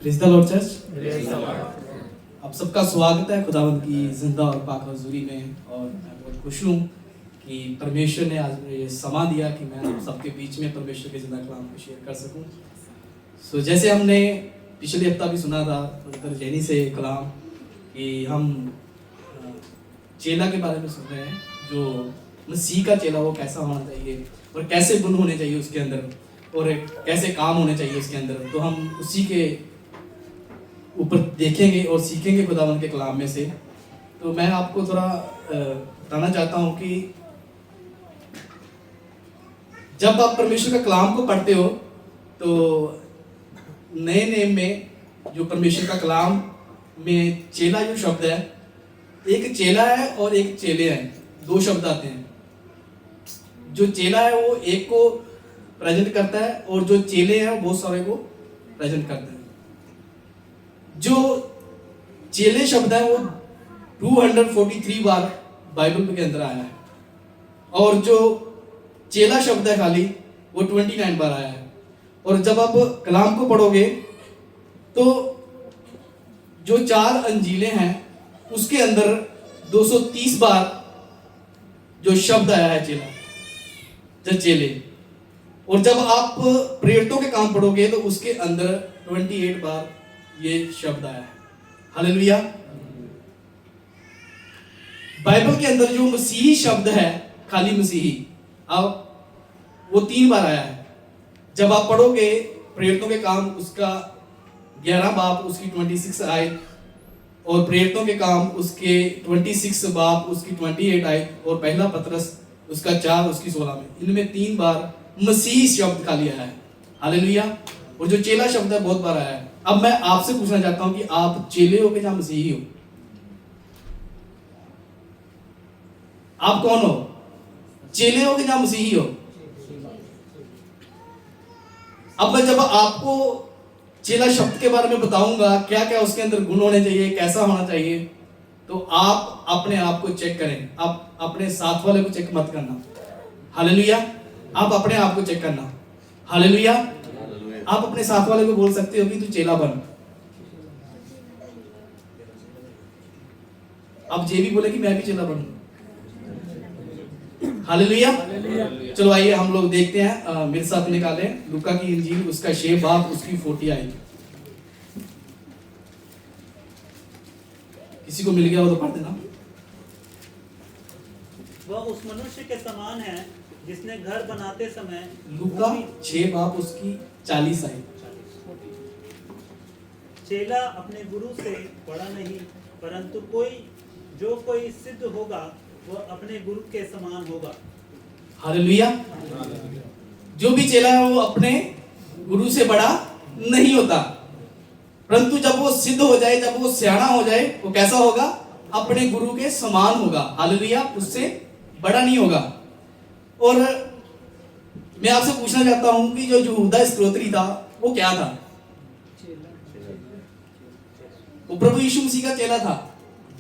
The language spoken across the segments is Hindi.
Praise the Lord church. आप सबका स्वागत है खुदावंद की जिंदा और पाक हजूरी में। और मैं बहुत खुश हूँ कि परमेश्वर ने आज मुझे ये समा दिया कि मैं आप सबके बीच में परमेश्वर के जिंदा कलाम को शेयर कर सकूँ। सो जैसे हमने पिछले हफ्ता भी सुना था ब्रदर जैनी से कलाम कि हम चेला के बारे में सुन रहे हैं, जो मसीह का चेला वो कैसा होना चाहिए और कैसे गुण होने चाहिए उसके अंदर और कैसे काम होने चाहिए उसके अंदर। तो हम उसी के ऊपर देखेंगे और सीखेंगे खुदावंद के कलाम में से। तो मैं आपको थोड़ा बताना चाहता हूँ कि जब आप परमेश्वर का कलाम को पढ़ते हो तो नए नेम में जो परमेश्वर का कलाम में चेला जो शब्द है, एक चेला है और एक चेले हैं, दो शब्द आते हैं। जो चेला है वो एक को प्रेजेंट करता है और जो चेले हैं बहुत सारे को प्रेजेंट करते हैं। जो चेले शब्द है वो 243 बार बाइबल के अंदर आया है और जो चेला शब्द है खाली वो 29 बार आया है। और जब आप कलाम को पढ़ोगे तो जो 4 अंजीलें हैं उसके अंदर 230 बार जो शब्द आया है चेला, जो चेले। और जब आप प्रेरितों के काम पढ़ोगे तो उसके अंदर 28 बार ये शब्द आया है। हालेलुया। बाइबल के अंदर जो मसीही शब्द है, खाली मसीही, अब वो 3 बार आया है। जब आप पढ़ोगे प्रेरितों के काम उसका 11 बाब उसकी 26 आयत और प्रेरितों के काम उसके 26 बाब उसकी 28 आयत और पहला पतरस उसका 4 उसकी 16 में, इनमें 3 बार मसीह शब्द खाली आया है। हालेलुया। और जो चेला शब्द है बहुत बार आया है। अब मैं आपसे पूछना चाहता हूं कि आप चेले हो कि या मसीही हो? आप कौन हो? चेले हो कि या मसीही हो? अब मैं जब आपको चेला शब्द के बारे में बताऊंगा क्या क्या उसके अंदर गुण होने चाहिए, कैसा होना चाहिए, तो आप अपने आप को चेक करें। आप अपने साथ वाले को चेक मत करना। हालेलुया। आप अपने आप को चेक करना। हालेलुया। आप अपने साथ वाले को बोल सकते हो कि तू चेला बन। आप ये भी बोले कि मैं भी चेला बनूं। हालेलुया। चलो आइए हम लोग देखते हैं। मेरे साथ निकाले लूका की इंजील उसका 6 बाब उसकी 40 आई। किसी को मिल गया वो तो पढ़ देना। वह उस मनुष्य के समान है जिसने घर बनाते समय लूका 6 बाब उसकी 40 आई। चेला अपने गुरु से बड़ा नहीं, परंतु कोई सिद्ध होगा वह अपने गुरु के समान होगा। हालेलुया। जो भी चेला है वो अपने गुरु से बड़ा नहीं होता, परंतु जब वो सिद्ध हो जाए, जब वो सियाना हो जाए, वो कैसा होगा? अपने गुरु के समान होगा। हालेलुया। उससे बड़ा नहीं होगा। और मैं आपसे पूछना चाहता हूं कि जो यहूदा इस्करियोती था वो क्या था? वो प्रभु यीशु मसीह का चेला था।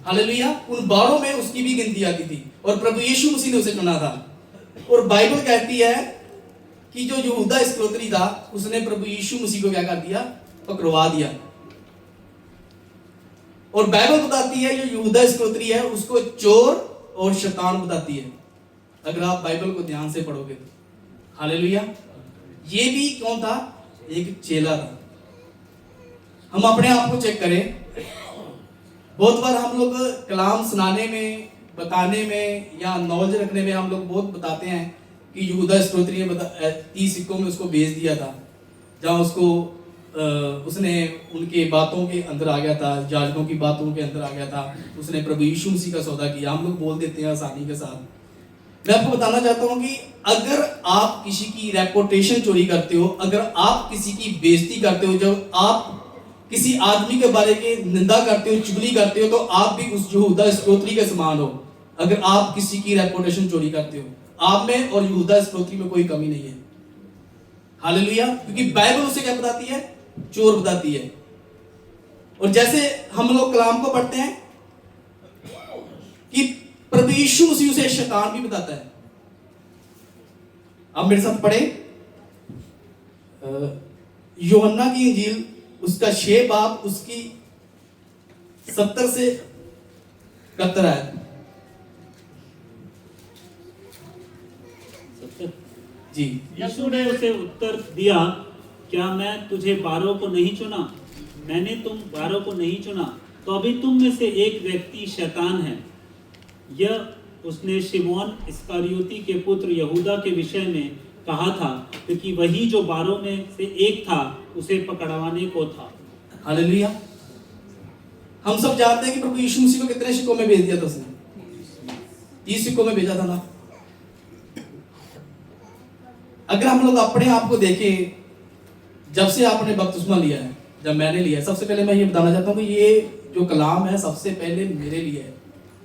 हालेलुया। उन 12 में उसकी भी गिनती आती थी और प्रभु यीशु मसीह ने उसे चुना था। और बाइबल कहती है कि जो यहूदा इस्करियोती था उसने प्रभु यीशु मसीह को क्या कर दिया? पकड़वा दिया। और बाइबल बताती है जो यहूदा इस्करियोती है उसको चोर और शैतान बताती है, अगर आप बाइबल को ध्यान से पढ़ोगे तो। हालेलुया। ये भी कौन था? एक चेला था। हम अपने आप को चेक करें। बहुत बार हम लोग कलाम सुनाने में, बताने में या नॉलेज रखने में हम लोग बहुत बताते हैं कि यहूदा इस्करियोती ने 30 सिक्कों में उसको बेच दिया था, जहां उसको उसने उनके बातों के अंदर आ गया था, याजकों की बातों के अंदर आ गया था, उसने प्रभु यीशु मसीह का सौदा किया। हम लोग बोल देते हैं आसानी के साथ। मैं आपको बताना चाहता हूं कि अगर आप किसी की रेपुटेशन चोरी करते हो, अगर आप किसी की बेइज्जती करते हो, जब आप किसी आदमी के बारे में निंदा करते हो, चुगली करते हो, तो आप भी उस यहूदा इस्करियोती के समान हो। अगर आप किसी की रेपुटेशन चोरी करते हो, आप में और यहूदा इस्करियोती में कोई कमी नहीं है। हालेलुया। क्योंकि बाइबल उसे क्या बताती है? चोर बताती है। और जैसे हम लोग कलाम को पढ़ते हैं कि प्रभु यीशु मसीह उसे शैतान भी बताता है। अब मेरे साथ पढ़े यूहन्ना की इंजील उसका 6 बाब उसकी 70 से 71 आयत। जी। यीशु ने उसे उत्तर दिया, क्या मैं तुझे 12 को नहीं चुना? मैंने तुम 12 को नहीं चुना, तो अभी तुम में से एक व्यक्ति शैतान है। यह उसने शिमोन इस्करियोती के पुत्र यहूदा के विषय में कहा था, क्योंकि वही जो 12 में से एक था उसे पकड़वाने को था। हालेलुया। हम सब जानते हैं कि प्रभु यीशु मसीह को कितने सिक्कों में भेज दिया था उसने? 30 सिक्कों में भेजा था ना। अगर हम लोग अपने आप को देखें, जब से आपने बपतिस्मा लिया है, जब मैंने लिया है, सबसे पहले मैं ये बताना चाहता हूँ कि ये जो कलाम है सबसे पहले मेरे लिए है,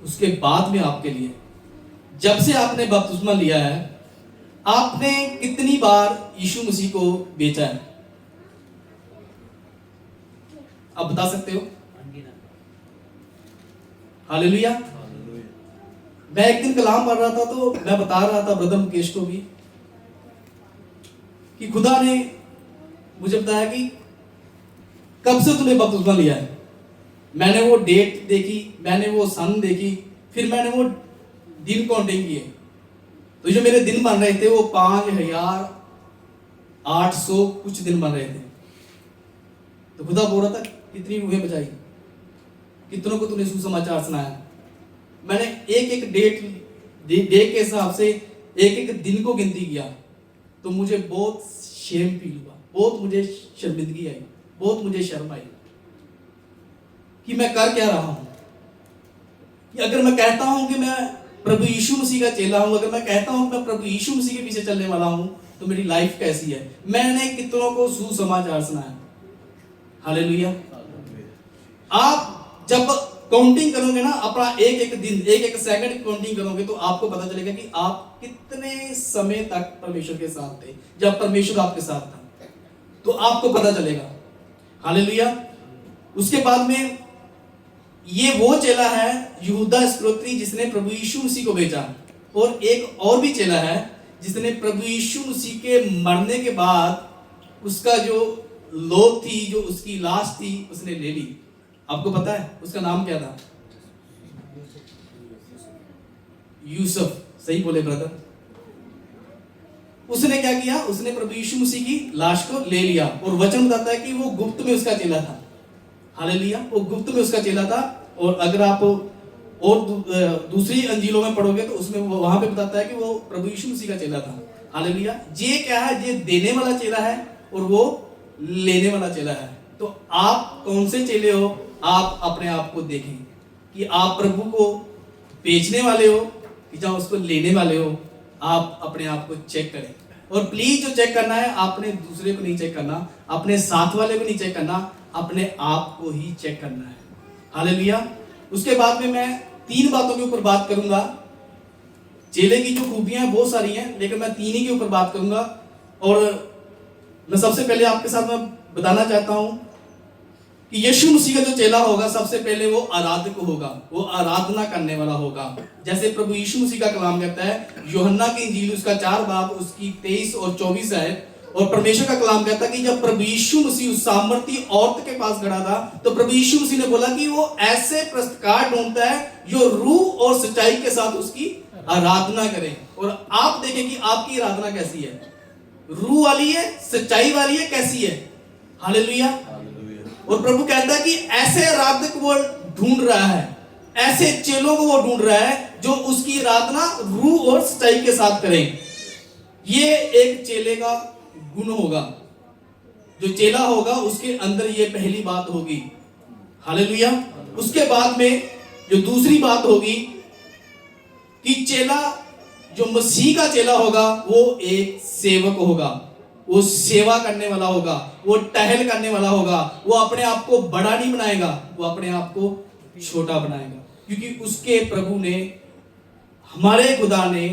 उसके बाद में आपके लिए। जब से आपने बपतिस्मा लिया है, आपने कितनी बार यीशु मसीह को बेचा है? आप बता सकते हो? हालेलुया। मैं एक दिन कलाम पढ़ रहा था तो मैं बता रहा था ब्रदर मुकेश को भी कि खुदा ने मुझे बताया कि कब से तूने बपतिस्मा लिया है। मैंने वो डेट देखी, मैंने वो सन देखी, फिर मैंने वो दिन काउंटिंग किए, तो जो मेरे दिन बन रहे थे वो 5800 कुछ दिन बन रहे थे। तो खुदा बोल रहा था कितनी रूहें बचाई, कितनों को तूने सुसमाचार सुनाया। मैंने एक एक डेट डे के हिसाब से एक एक दिन को गिनती किया, तो मुझे बहुत शेम फील हुआ, बहुत मुझे शर्मिंदगी आई, बहुत मुझे शर्म आई कि मैं कर क्या रहा हूं। कि अगर मैं कहता हूं कि मैं प्रभु यीशु मसीह का चेला हूं, अगर मैं कहता हूं कि मैं प्रभु यीशु मसीह के पीछे चलने वाला हूं, तो मेरी लाइफ कैसी है? मैंने कितनों को सुसमाचार सुनाया। हालेलुया। आप जब काउंटिंग करोगे ना, अपना एक एक दिन, एक एक सेकंड काउंटिंग करोगे, तो आपको पता चलेगा कि आप कितने समय तक परमेश्वर के साथ थे। जब परमेश्वर आपके साथ था तो आपको पता चलेगा। हालेलुया। उसके बाद में ये वो चेला है यहूदा इस्करियोती जिसने प्रभु यीशु मसीह को बेचा, और एक और भी चेला है जिसने प्रभु यीशु मसीह के मरने के बाद उसका जो लोथ थी, जो उसकी लाश थी, उसने ले ली। आपको पता है उसका नाम क्या था? यूसुफ। सही बोले ब्रदर। उसने क्या किया? उसने प्रभु यीशु मसीह की लाश को ले लिया, और वचन बताता है कि वो गुप्त में उसका चेला था। हालेलुया। वो गुप्त में उसका चेला था। और अगर आप और दूसरी अंजीलों में पढ़ोगे तो उसमें वो वहां पे बताता है कि वो प्रभु यीशु मसीह का चेला था। हालेलुया। ये क्या है? ये देने वाला चेला है और वो लेने वाला चेला है। तो आप कौन से चेले हो? आप अपने आप को देखें कि आप प्रभु को बेचने वाले हो कि जहां उसको लेने वाले हो। आप अपने आप को चेक करें, और प्लीज जो चेक करना है, आपने दूसरे को नहीं चेक करना, अपने साथ वाले को नहीं चेक करना, अपने आप को ही चेक करना है। हालेलुया। उसके बाद में मैं 3 बातों के ऊपर बात करूंगा। चेले की जो खूबियां हैं बहुत सारी हैं, लेकिन मैं 3 ही के ऊपर बात करूंगा। और मैं सबसे पहले आपके साथ मैं बताना चाहता हूं कि यीशु मसीह का जो चेला होगा, सबसे पहले वो आराधक होगा, वो आराधना करने वाला होगा। जैसे प्रभु यीशु मसीह का कलाम कहता है, यूहन्ना की इंजील उसका 4 बाब उसकी 23 और 24 है। और परमेश्वर का कलाम कहता है कि जब प्रभु यीशु मसीह उस सामर्थी औरत के पास खड़ा था, तो प्रभु यीशु मसीह ने बोला कि वो ऐसे प्रस्तकार ढूंढता है जो रूह और सच्चाई के साथ उसकी आराधना करे। और आप देखें कि आपकी आराधना कैसी है, रूह वाली है, सच्चाई वाली है, कैसी है? हालेलुया। और प्रभु कहता है कि ऐसे आराधक वो ढूंढ रहा है, ऐसे चेलों को वो ढूंढ रहा है जो उसकी आराधना रूह और सच्चाई के साथ करें। ये एक चेले का गुण होगा। जो चेला होगा उसके अंदर ये पहली बात होगी। हालेलुया। उसके बाद में जो दूसरी बात होगी कि चेला, जो मसीह का चेला होगा, वो एक सेवक होगा, वो सेवा करने वाला होगा, वो टहल करने वाला होगा। वो अपने आप को बड़ा नहीं बनाएगा, वो अपने आप को छोटा बनाएगा, क्योंकि उसके प्रभु ने, हमारे खुदा ने,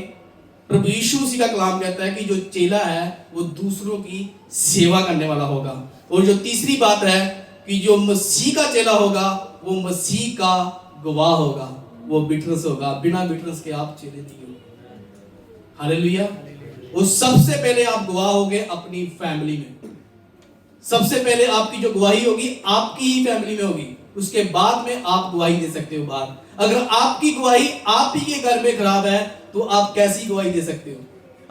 प्रभु यीशु मसीह का कलाम कहता है कि जो चेला है वो दूसरों की सेवा करने वाला होगा। और जो तीसरी बात है कि जो मसीह का चेला होगा वो मसीह का गवाह होगा, वो बिटरस होगा। बिना बिटरस के आप चेले नहीं हो। हालेलुया। वो सबसे पहले आप गवाह होगे अपनी फैमिली में, सबसे पहले आपकी जो गवाही होगी आपकी ही फैमिली में होगी, उसके बाद में आप गवाही दे सकते हो बाहर। अगर आपकी गवाही आप ही के घर में खराब है तो आप कैसी गवाही दे सकते हो?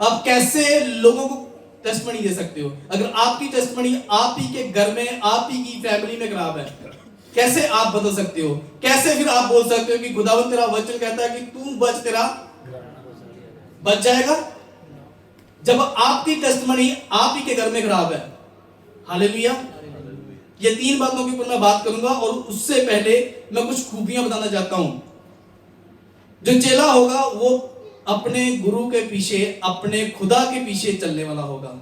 आप कैसे लोगों को टेस्टमनी दे सकते हो? अगर आपकी टेस्टमनी आप ही के घर में, आप ही की फैमिली में खराब है, कैसे आप बदल सकते हो? कैसे फिर आप बोल सकते हो कि खुदावंद तेरा वचन कहता है कि तू बच, तेरा बच जाएगा? जब आपकी टेस्टमनी आप ही के घर में खराब है। हालेलुया। ये 3 बातों के ऊपर मैं बात करूंगा और उससे पहले मैं कुछ खूबियां बताना चाहता हूं। जो चेला होगा वो अपने गुरु के पीछे, अपने खुदा के पीछे चलने वाला होगा।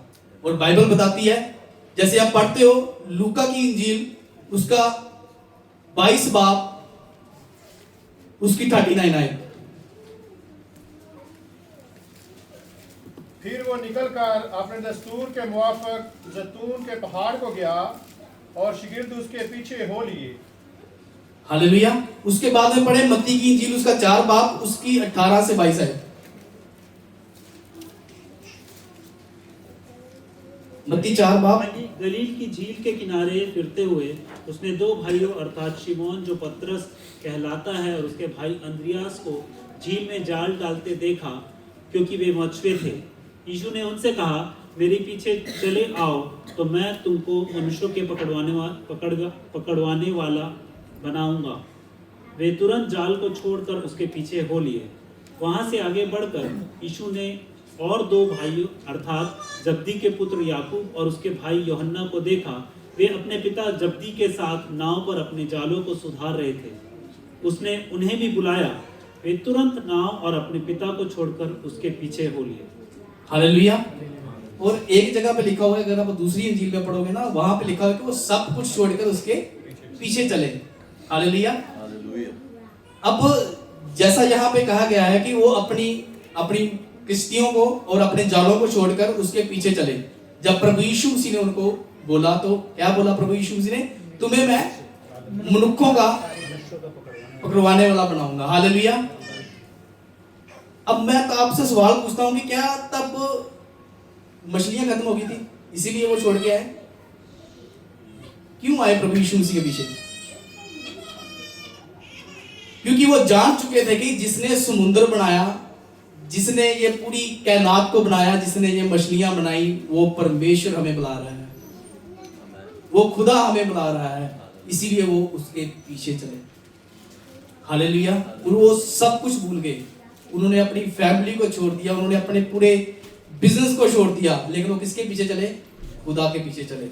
और बाइबल बताती है, जैसे आप पढ़ते हो लूका की इंजील उसका 22 बाब उसकी 39 आयत। फिर वो निकलकर अपने दस्तूर के मुआफिक जैतून के पहाड़ को गया और शागिर्द उसके पीछे हो लिए। हालेलुया। उसके बाद में पढ़े मत्ती की इंजील उसका 4 बाब उसकी 18 से 22 है। मत्ती 4 बाब। गलील की झील के किनारे फिरते हुए उसने 2 भाइयों अर्थात शिमोन जो पतरस कहलाता है और उसके भाई अंद्रियास को झील में जाल डालते देखा, क्योंकि वे मछुए थे। यीशु ने उनसे कहा, मेरे पीछे चले आओ तो मैं तुमको मनुष्यों के पकड़वाने वाला बनाऊंगा। वे तुरंत जाल को छोड़कर उसके पीछे हो लिए। वहां से आगे बढ़कर यीशु ने और 2 भाइयों अर्थात जब्दी के पुत्र याकूब और उसके भाई यूहन्ना को देखा। वे अपने पिता जब्दी के साथ नाव पर अपने जालों को सुधार रहे थे। उसने उन्हें भी बुलाया। वे तुरंत नाव और अपने पिता को छोड़कर उसके पीछे हो लिए। हालेलुया। और एक जगह पे लिखा हुआ है, अगर आप दूसरी इंजील में पढ़ोगे ना, वहां पे लिखा हुआ है कि वो सब कुछ छोड़कर उसके पीछे चले। हालेलुया। अब जैसा यहाँ पे कहा गया है कि वो अपनी किश्तियों को और अपने जालों को छोड़कर उसके पीछे चले। जब प्रभु यीशु मसीह ने उनको बोला तो क्या बोला प्रभु यीशु मसीह ने? तुम्हें मैं मनुष्यों का पकड़वाने वाला बनाऊंगा। हालेलुया। अब मैं तो आपसे सवाल पूछता हूं कि क्या तब मछलियां खत्म हो गई थी इसीलिए वो छोड़ के आए? क्यों आए प्रभु यीशु मसीह के पीछे? क्योंकि वो जान चुके थे कि जिसने समुद्र बनाया, जिसने ये पूरी कायनात को बनाया, जिसने ये मछलियां बनाई, वो परमेश्वर हमें बुला रहा है, वो खुदा हमें बुला रहा है, इसीलिए वो उसके पीछे चले। हालेलुया। और वो सब कुछ भूल गए। उन्होंने अपनी फैमिली को छोड़ दिया, उन्होंने अपने पूरे बिजनेस को छोड़ दिया, लेकिन वो किसके पीछे चले? खुदा के पीछे चले।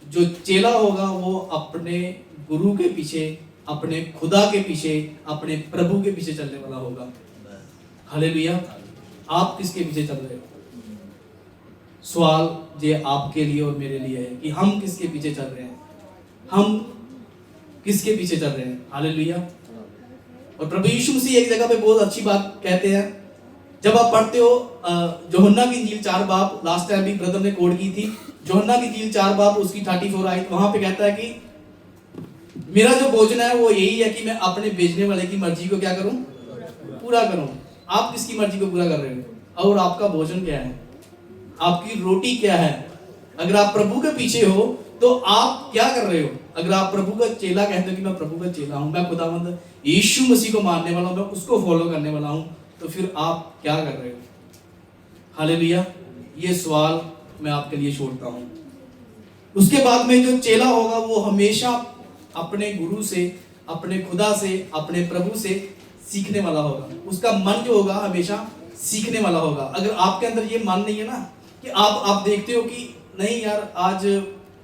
जो चेला होगा वो अपने गुरु के पीछे, अपने खुदा के पीछे, अपने प्रभु के पीछे चलने वाला होगा। हालेलुया। आप किसके पीछे चल रहे हो? सवाल ये आपके लिए और मेरे लिए है कि हम किसके पीछे चल रहे हैं, हम किसके पीछे चल रहे हैं। हालेलुया। और प्रभु यीशु मसीह एक जगह पे बहुत अच्छी बात कहते हैं। जब आप पढ़ते हो यूहन्ना की इंजील 4 बाब, लास्ट टाइम भी ब्रदर ने कोड की थी, यूहन्ना की इंजील 4 बाब उसकी 34 आयत, वहां पे कहता है कि मेरा जो भोजन है वो यही है कि मैं अपने भेजने वाले की मर्जी को क्या करूं? पूरा करूं। आप किसकी मर्जी को पूरा कर रहे हो? और आपका भोजन क्या है? आपकी रोटी क्या है? अगर आप प्रभु के पीछे हो तो आप क्या कर रहे हो? अगर आप प्रभु का चेला कहते हो कि मैं प्रभु का चेला हूं, मैं खुदावंद यीशु मसीह को मानने वाला हूं, मैं उसको फॉलो करने वाला हूं, तो फिर आप क्या कर रहे हो? हालेलुया। ये सवाल मैं आपके लिए छोड़ता हूं। उसके बाद में जो चेला होगा वो हमेशा अपने गुरु से, अपने खुदा से, अपने प्रभु से सीखने वाला होगा। उसका मन जो होगा हमेशा सीखने वाला होगा। अगर आपके अंदर ये मन नहीं है ना कि आप देखते हो कि नहीं यार आज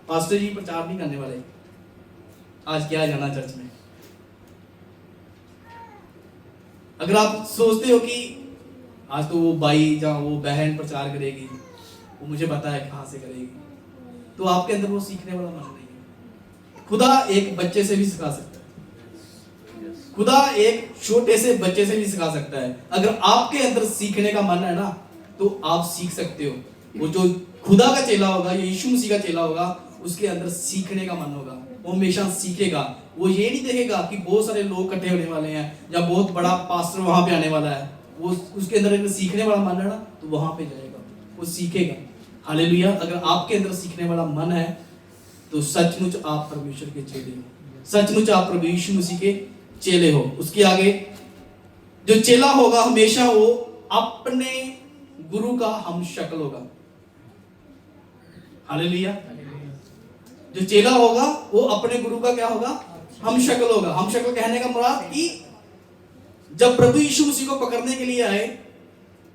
पास्टर जी प्रचार नहीं करने वाले, आज क्या जाना चर्च में। अगर आप सोचते हो कि आज तो वो भाई जहाँ वो बहन प्रचार करेगी, वो मुझे पता है कहाँ से करेगी, तो आपके अंदर वो सीखने वाला मन नहीं है। खुदा एक बच्चे से भी सिखा सकता है, खुदा एक छोटे से बच्चे से भी सिखा सकता है। अगर आपके अंदर सीखने का मन है ना तो आप सीख सकते हो। वो जो खुदा का चेला होगा, यीशु मसीह का चेला होगा, उसके अंदर सीखने का मन होगा, वो हमेशा सीखेगा। वो ये नहीं देखेगा कि बहुत सारे लोग इकट्ठे होने वाले हैं या बहुत बड़ा पास्टर वहां पे आने वाला है। वो उसके अंदर अगर सीखने वाला मन है ना तो वहां पे जाएगा, वो सीखेगा। हालेलुया। अगर आपके अंदर सीखने वाला मन है तो सचमुच आप परमेश्वर के चेले हो, सचमुच आप प्रभु यीशु मसीह के चेले हो। उसके आगे जो चेला होगा हमेशा वो अपने गुरु का हम शक्ल होगा। हालेलुया। जो चेला होगा वो अपने गुरु का क्या होगा, हम शक्ल होगा। हम शक्ल कहने का मुराद कि जब प्रभु यीशु मसीह को पकड़ने के लिए आए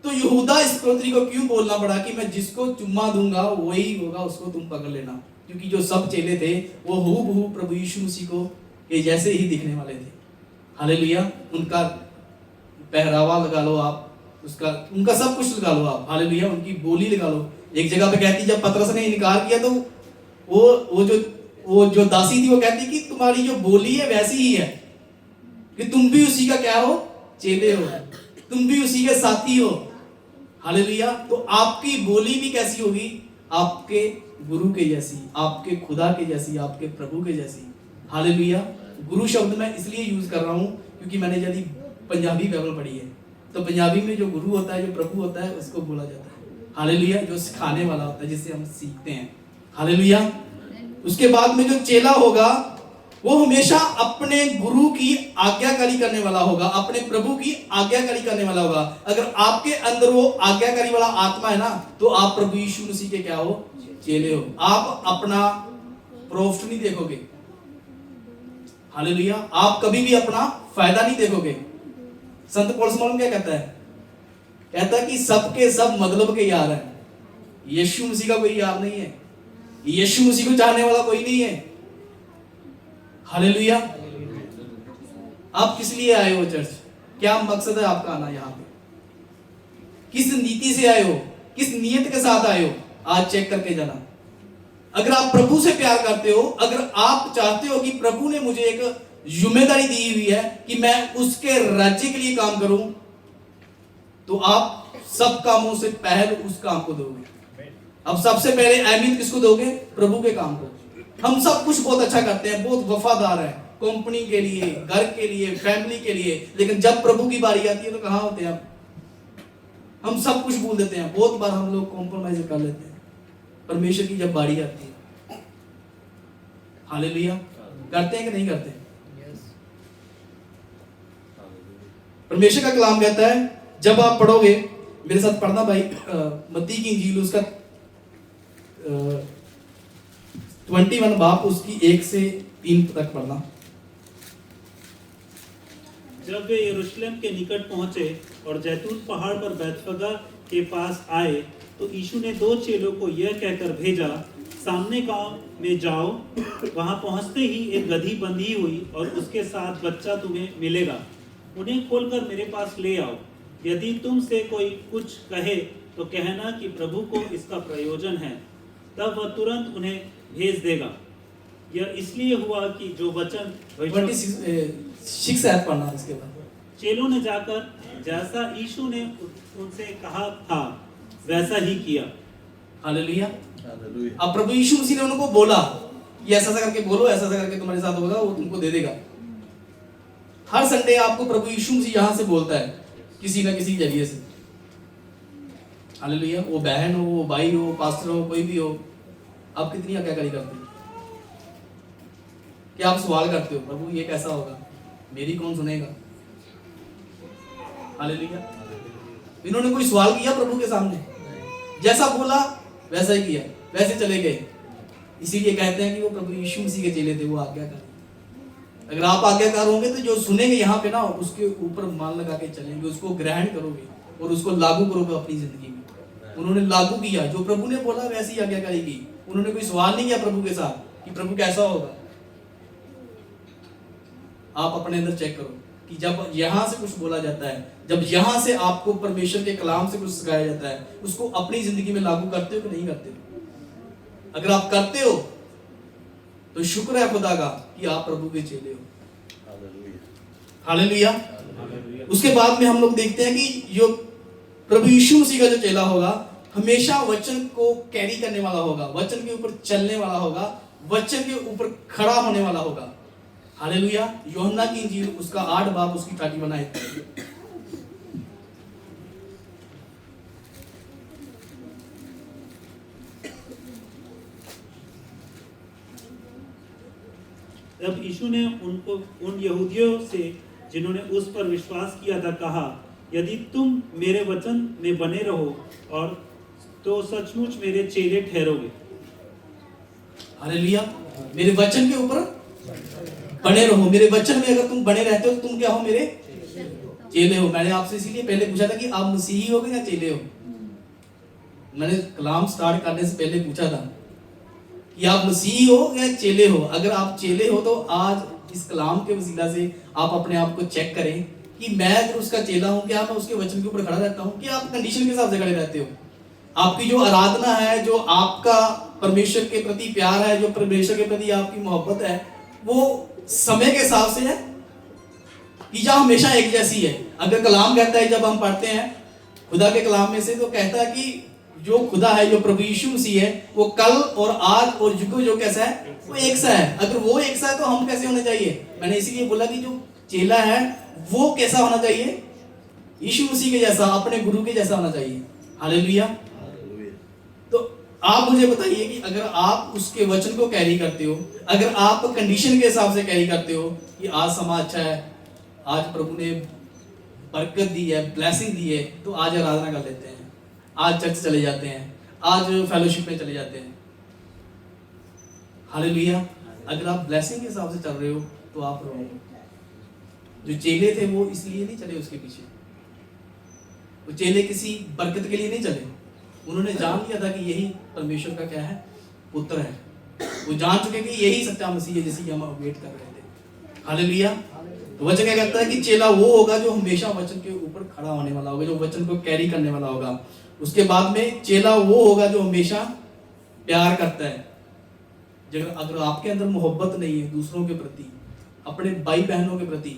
तो यहूदा इस्करियोती को क्यों बोलना पड़ा कि मैं जिसको चुम्मा दूंगा वही होगा, उसको तुम पकड़ लेना, क्योंकि जो सब चेले थे वो हूबहू प्रभु यीशु मसीह को ये जैसे ही दिखने वाले थे। हालेलुया। उनका पहरावा लगा लो आप, उसका उनका सब कुछ लगा लो आप। हालेलुया। उनकी बोली लगा लो। एक जगह पे कहती जब पतरस ने इनकार किया तो वो जो दासी थी वो कहती कि तुम्हारी जो बोली है वैसी ही है कि तुम भी उसी का क्या हो, चेले हो, तुम भी उसी के साथी हो। हालेलुया। तो आपकी बोली भी कैसी होगी, आपके गुरु के जैसी, आपके खुदा के जैसी, आपके प्रभु के जैसी। हालेलुया। गुरु शब्द मैं इसलिए यूज कर रहा हूं क्योंकि मैंने यदि पंजाबी बाइबल पढ़ी है तो पंजाबी में जो गुरु होता है, जो प्रभु होता है, उसको बोला जाता है हालेलुया, जो सिखाने वाला होता है, जिससे हम सीखते हैं। हालेलुया। उसके बाद में जो चेला होगा वो हमेशा अपने गुरु की आज्ञाकारी करने वाला होगा, अपने प्रभु की आज्ञाकारी करने वाला होगा। अगर आपके अंदर वो आज्ञाकारी वाला आत्मा है ना, तो आप प्रभु यीशु मसीह के क्या हो, चेले हो। आप अपना प्रॉफिट नहीं देखोगे। हालेलुया। आप कभी भी अपना फायदा नहीं देखोगे। संत पौलुस मालूम क्या कहता है, कहता है कि सबके सब मतलब के यार हैं। यीशु मसीह का कोई यार नहीं है, यीशु मसीह को चाहने वाला कोई नहीं है। हालेलुया। आप किस लिए आए हो चर्च, क्या मकसद है आपका आना यहाँ पे, किस नीति से आए हो, किस नियत के साथ आए हो, आज चेक करके जाना। अगर आप प्रभु से प्यार करते हो, अगर आप चाहते हो कि प्रभु ने मुझे एक जिम्मेदारी दी हुई है कि मैं उसके राज्य के लिए काम करूं, तो आप सब कामों से पहले उस काम को दोगे। अब सबसे पहले अहमियत किसको दोगे, प्रभु के काम को। हम सब कुछ बहुत अच्छा करते हैं, बहुत वफादार हैं कंपनी के लिए, घर के लिए, फैमिली के लिए, लेकिन जब प्रभु की बारी आती है तो कहां होते हैं हम सब कुछ भूल देते हैं। बहुत बार हम लोग कॉम्प्रोमाइज कर लेते हैं परमेश्वर की जब बारी आती है। हालेलुया। करते हैं कि नहीं करते? परमेश्वर का कलाम कहता है, जब आप पढ़ोगे, मेरे साथ पढ़ना भाई, मत्ती की इंजील उसका 21 बाप उसकी 1 से 3 तक पढ़ना। जब वे यरूशलेम के निकट पहुंचे और जैतून पहाड़ पर बैतफगा के पास आए तो यीशु ने 2 चेलों को यह कहकर भेजा, सामने गांव में जाओ, वहां पहुंचते ही एक गधी बंधी हुई और उसके साथ बच्चा तुम्हें मिलेगा, उन्हें खोलकर मेरे पास ले आओ। यदि तुमसे कोई कुछ कहे तो कहना कि प्रभु को इसका प्रयोजन है, तब वह तुरंत उन्हें भेज देगा। यह इसलिए हुआ कि जो वचन 26 ऐप पढ़ना। इसके बाद चेलों ने जाकर जैसा यीशु ने उनसे कहा था वैसा ही किया। हालेलुया। अब प्रभु यीशु मसीह ने उनको बोला कि ऐसा करके बोलो, ऐसा करके तुम्हारे साथ होगा, वो तुमको दे देगा। हर संडे आपको प्रभु यीशु मसीह यहां से बोलता है किसी ना किसी जरिए से। हालेलुया। वो बहन हो, वो भाई हो, पास्टर हो, कोई भी हो, आप कितनी आज्ञाकारी करते हो? क्या आप सवाल करते हो, प्रभु ये कैसा होगा, मेरी कौन सुनेगा? हालेलुया। इन्होंने कोई सवाल किया प्रभु के सामने? जैसा बोला वैसा ही किया, वैसे चले गए। इसीलिए कहते हैं कि वो प्रभु यीशु मसीह के चेले थे, वो आज्ञाकारी। अगर आप आज्ञाकार होंगे तो जो सुनेंगे यहाँ पे ना, उसके ऊपर मान लगा के चलेंगे, उसको ग्रहण करोगे और उसको लागू करोगे अपनी जिंदगी में। उन्होंने लागू किया, जो प्रभु ने बोला वैसी आज्ञाकारी की। उन्होंने कोई सवाल नहीं किया प्रभु के साथ कि प्रभु कैसा होगा। आप अपने अंदर चेक करो कि जब यहां से कुछ बोला जाता है, जब यहां से आपको परमेश्वर के कलाम से कुछ सिखाया जाता है, उसको अपनी जिंदगी में लागू करते हो कि नहीं करते हो? अगर आप करते हो तो शुक्र है खुदा का कि आप प्रभु के चेले हो। हालेलुया। उसके बाद में हम लोग देखते हैं कि जो प्रभु यीशु मसीह का जो चेला होगा, हमेशा वचन को कैरी करने वाला होगा, वचन के ऊपर चलने वाला होगा, वचन के ऊपर खड़ा होने वाला होगा। हालेलुया। यूहन्ना की इंजील उसका 8 बाब उसकी 31 आयत। तब यीशु ने उनको उन यहूदियों से जिन्होंने उस पर विश्वास किया था कहा, यदि तुम मेरे वचन में बने रहो और तो सचमुच मेरे चेले ठहरोगे। हालेलुया। मेरे वचन के ऊपर बने रहो। मेरे वचन में अगर तुम बने रहते हो तो तुम क्या हो? मेरे चेले हो। मैंने आपसे इसीलिए पहले पूछा था कि आप मसीही हो या चेले हो। मैंने कलाम स्टार्ट करने से पहले पूछा था कि आप मसीही हो या चेले हो। अगर आप चेले हो तो आज इस कलाम के वसीला से आप अपने आप को चेक करें कि मैं अगर उसका चेला हूं, क्या मैं उसके वचन के ऊपर खड़ा रहता हूं, कि आप कंडीशन के हिसाब से खड़े रहते हो। आपकी जो आराधना है, जो आपका परमेश्वर के प्रति प्यार है, जो परमेश्वर के प्रति आपकी मोहब्बत है, वो समय के हिसाब से है या हमेशा एक जैसी है। अगर कलाम कहता है, जब हम पढ़ते हैं खुदा के कलाम में से, तो कहता है कि जो खुदा है, जो प्रभु यीशु मसीह है, वो कल और आज और जुगों जो कैसा है, वो एक सा है। अगर वो एक सा है तो हम कैसे होने चाहिए? मैंने इसीलिए बोला कि जो चेला है वो कैसा होना चाहिए? यीशु मसीह के जैसा, अपने गुरु के जैसा होना चाहिए। हालेलुया। तो आप मुझे बताइए कि अगर आप उसके वचन को कैरी करते हो, अगर आप कंडीशन के हिसाब से कैरी करते हो कि आज समा अच्छा है, आज प्रभु ने बरकत दी है, ब्लेसिंग दी है, तो आज आराधना कर लेते हैं, आज चर्च चले जाते हैं, आज फेलोशिप में चले जाते हैं। हालेलुया। अगर आप ब्लेसिंग के हिसाब से चल रहे हो तो आप रहोगे। जो चेले थे वो इसलिए नहीं चले उसके पीछे, वो चेले किसी बरकत के लिए नहीं चले। उन्होंने जान लिया था कि यही परमेश्वर का क्या है, पुत्र है। वो जान चुके कि यही सच्चा मसीह है जिसकी हम वेट कर रहे थे। हालेलुया। तो वचन क्या कहता है कि चेला वो होगा जो हमेशा वचन के ऊपर खड़ा होने वाला होगा, जो वचन को कैरी करने वाला होगा। उसके बाद में चेला वो होगा जो हमेशा प्यार करता है। अगर आपके अंदर मोहब्बत नहीं है दूसरों के प्रति, अपने भाई बहनों के प्रति,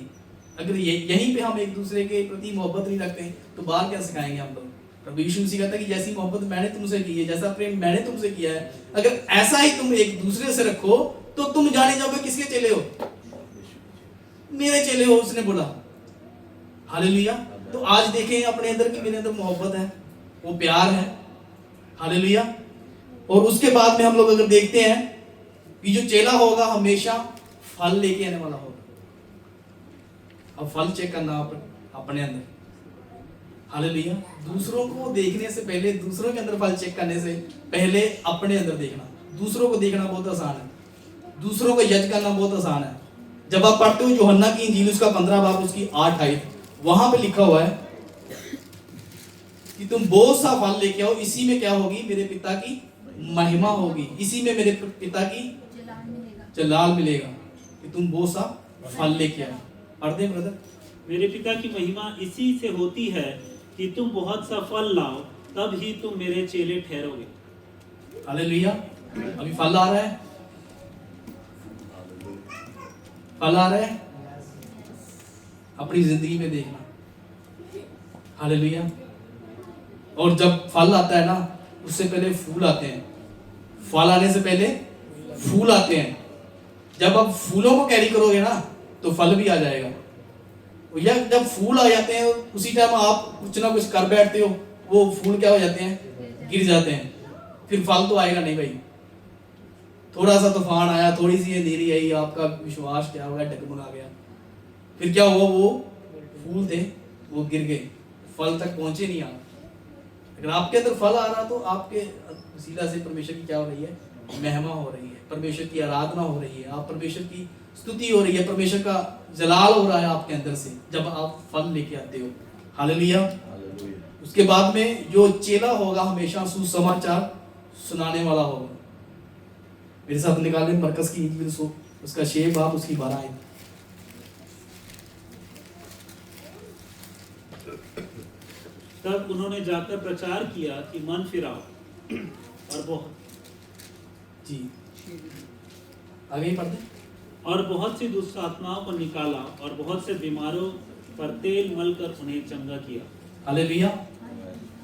अगर यहीं पे हम एक दूसरे के प्रति मोहब्बत नहीं रखते तो बाहर क्या सिखाएंगे हम लोग? प्रभु यीशु मसीह कहता है कि जैसी मोहब्बत मैंने तुमसे की है, जैसा प्रेम मैंने तुमसे किया है, अगर ऐसा ही तुम एक दूसरे से रखो तो तुम जाने जाओगे किसके चेले हो? मेरे चेले हो, उसने बोला। हालेलुया। तो आज देखें अपने अंदर की मेरे अंदर मोहब्बत है, वो प्यार है। हालेलुया। और उसके बाद में हम लोग अगर देखते हैं कि जो चेला होगा हमेशा फल लेके आने वाला होगा। अब फल चेक करना अपने अंदर। हालेलुया। दूसरों को देखने से पहले, दूसरों के अंदर फल चेक करने से पहले अपने अंदर देखना। दूसरों को देखना बहुत आसान है, दूसरों को जज करना बहुत आसान है। जब आप पढ़ते हो यूहन्ना की इंजील उसका 15 बाब उसकी 8 आयत, वहां पे लिखा हुआ है कि तुम बहुत सा फल लेके आओ, इसी में क्या होगी? मेरे पिता की महिमा होगी, इसी में मेरे पिता की जलाल मिलेगा कि तुम बहुत सा फल लेके आओ। पढ़ दे ब्रदर। मेरे पिता की महिमा इसी से होती है कि तुम बहुत सा फल लाओ, तब ही तुम मेरे चेले ठहरोगे। हालेलुया। अभी फल आ रहा है, फल आ रहा है अपनी जिंदगी में देखना। हालेलुया। और जब फल आता है ना, उससे पहले फूल आते हैं। फल आने से पहले फूल आते हैं। जब आप फूलों को कैरी करोगे ना तो फल भी आ जाएगा। या जब फूल आ जाते हैं उसी टाइम आप कुछ ना कुछ कर बैठते हो, वो फूल क्या हो जाते हैं? गिर जाते हैं। फिर फल तो आएगा नहीं भाई। थोड़ा सा तूफान आया, थोड़ी सी अंधेरी आई, आपका विश्वास क्या हो गया? डगमगा गया। फिर क्या हुआ? वो फूल थे वो गिर गए, फल तक पहुंचे नहीं आप। अगर आपके अंदर फल आ रहा तो आपके वसीला से परमेश्वर की क्या हो रही है? महिमा हो रही है, परमेश्वर की आराधना हो रही है, आप परमेश्वर की स्तुति हो रही है, परमेश्वर का जलाल हो रहा है आपके अंदर से जब आप फल लेके आते हो। हालेलुया। उसके बाद में जो चेला होगा हमेशा सुसमाचार सुनाने वाला होगा। मेरे साथ निकालें मरकज की इंजील उसका 6 बाब उसकी 12 आयत। तब उन्होंने जाकर प्रचार किया कि मन फिराओ और बहुत सी दुष्ट आत्माओं को निकाला और बहुत से बीमारों पर तेल मलकर उन्हें चंगा किया। हालेलुया।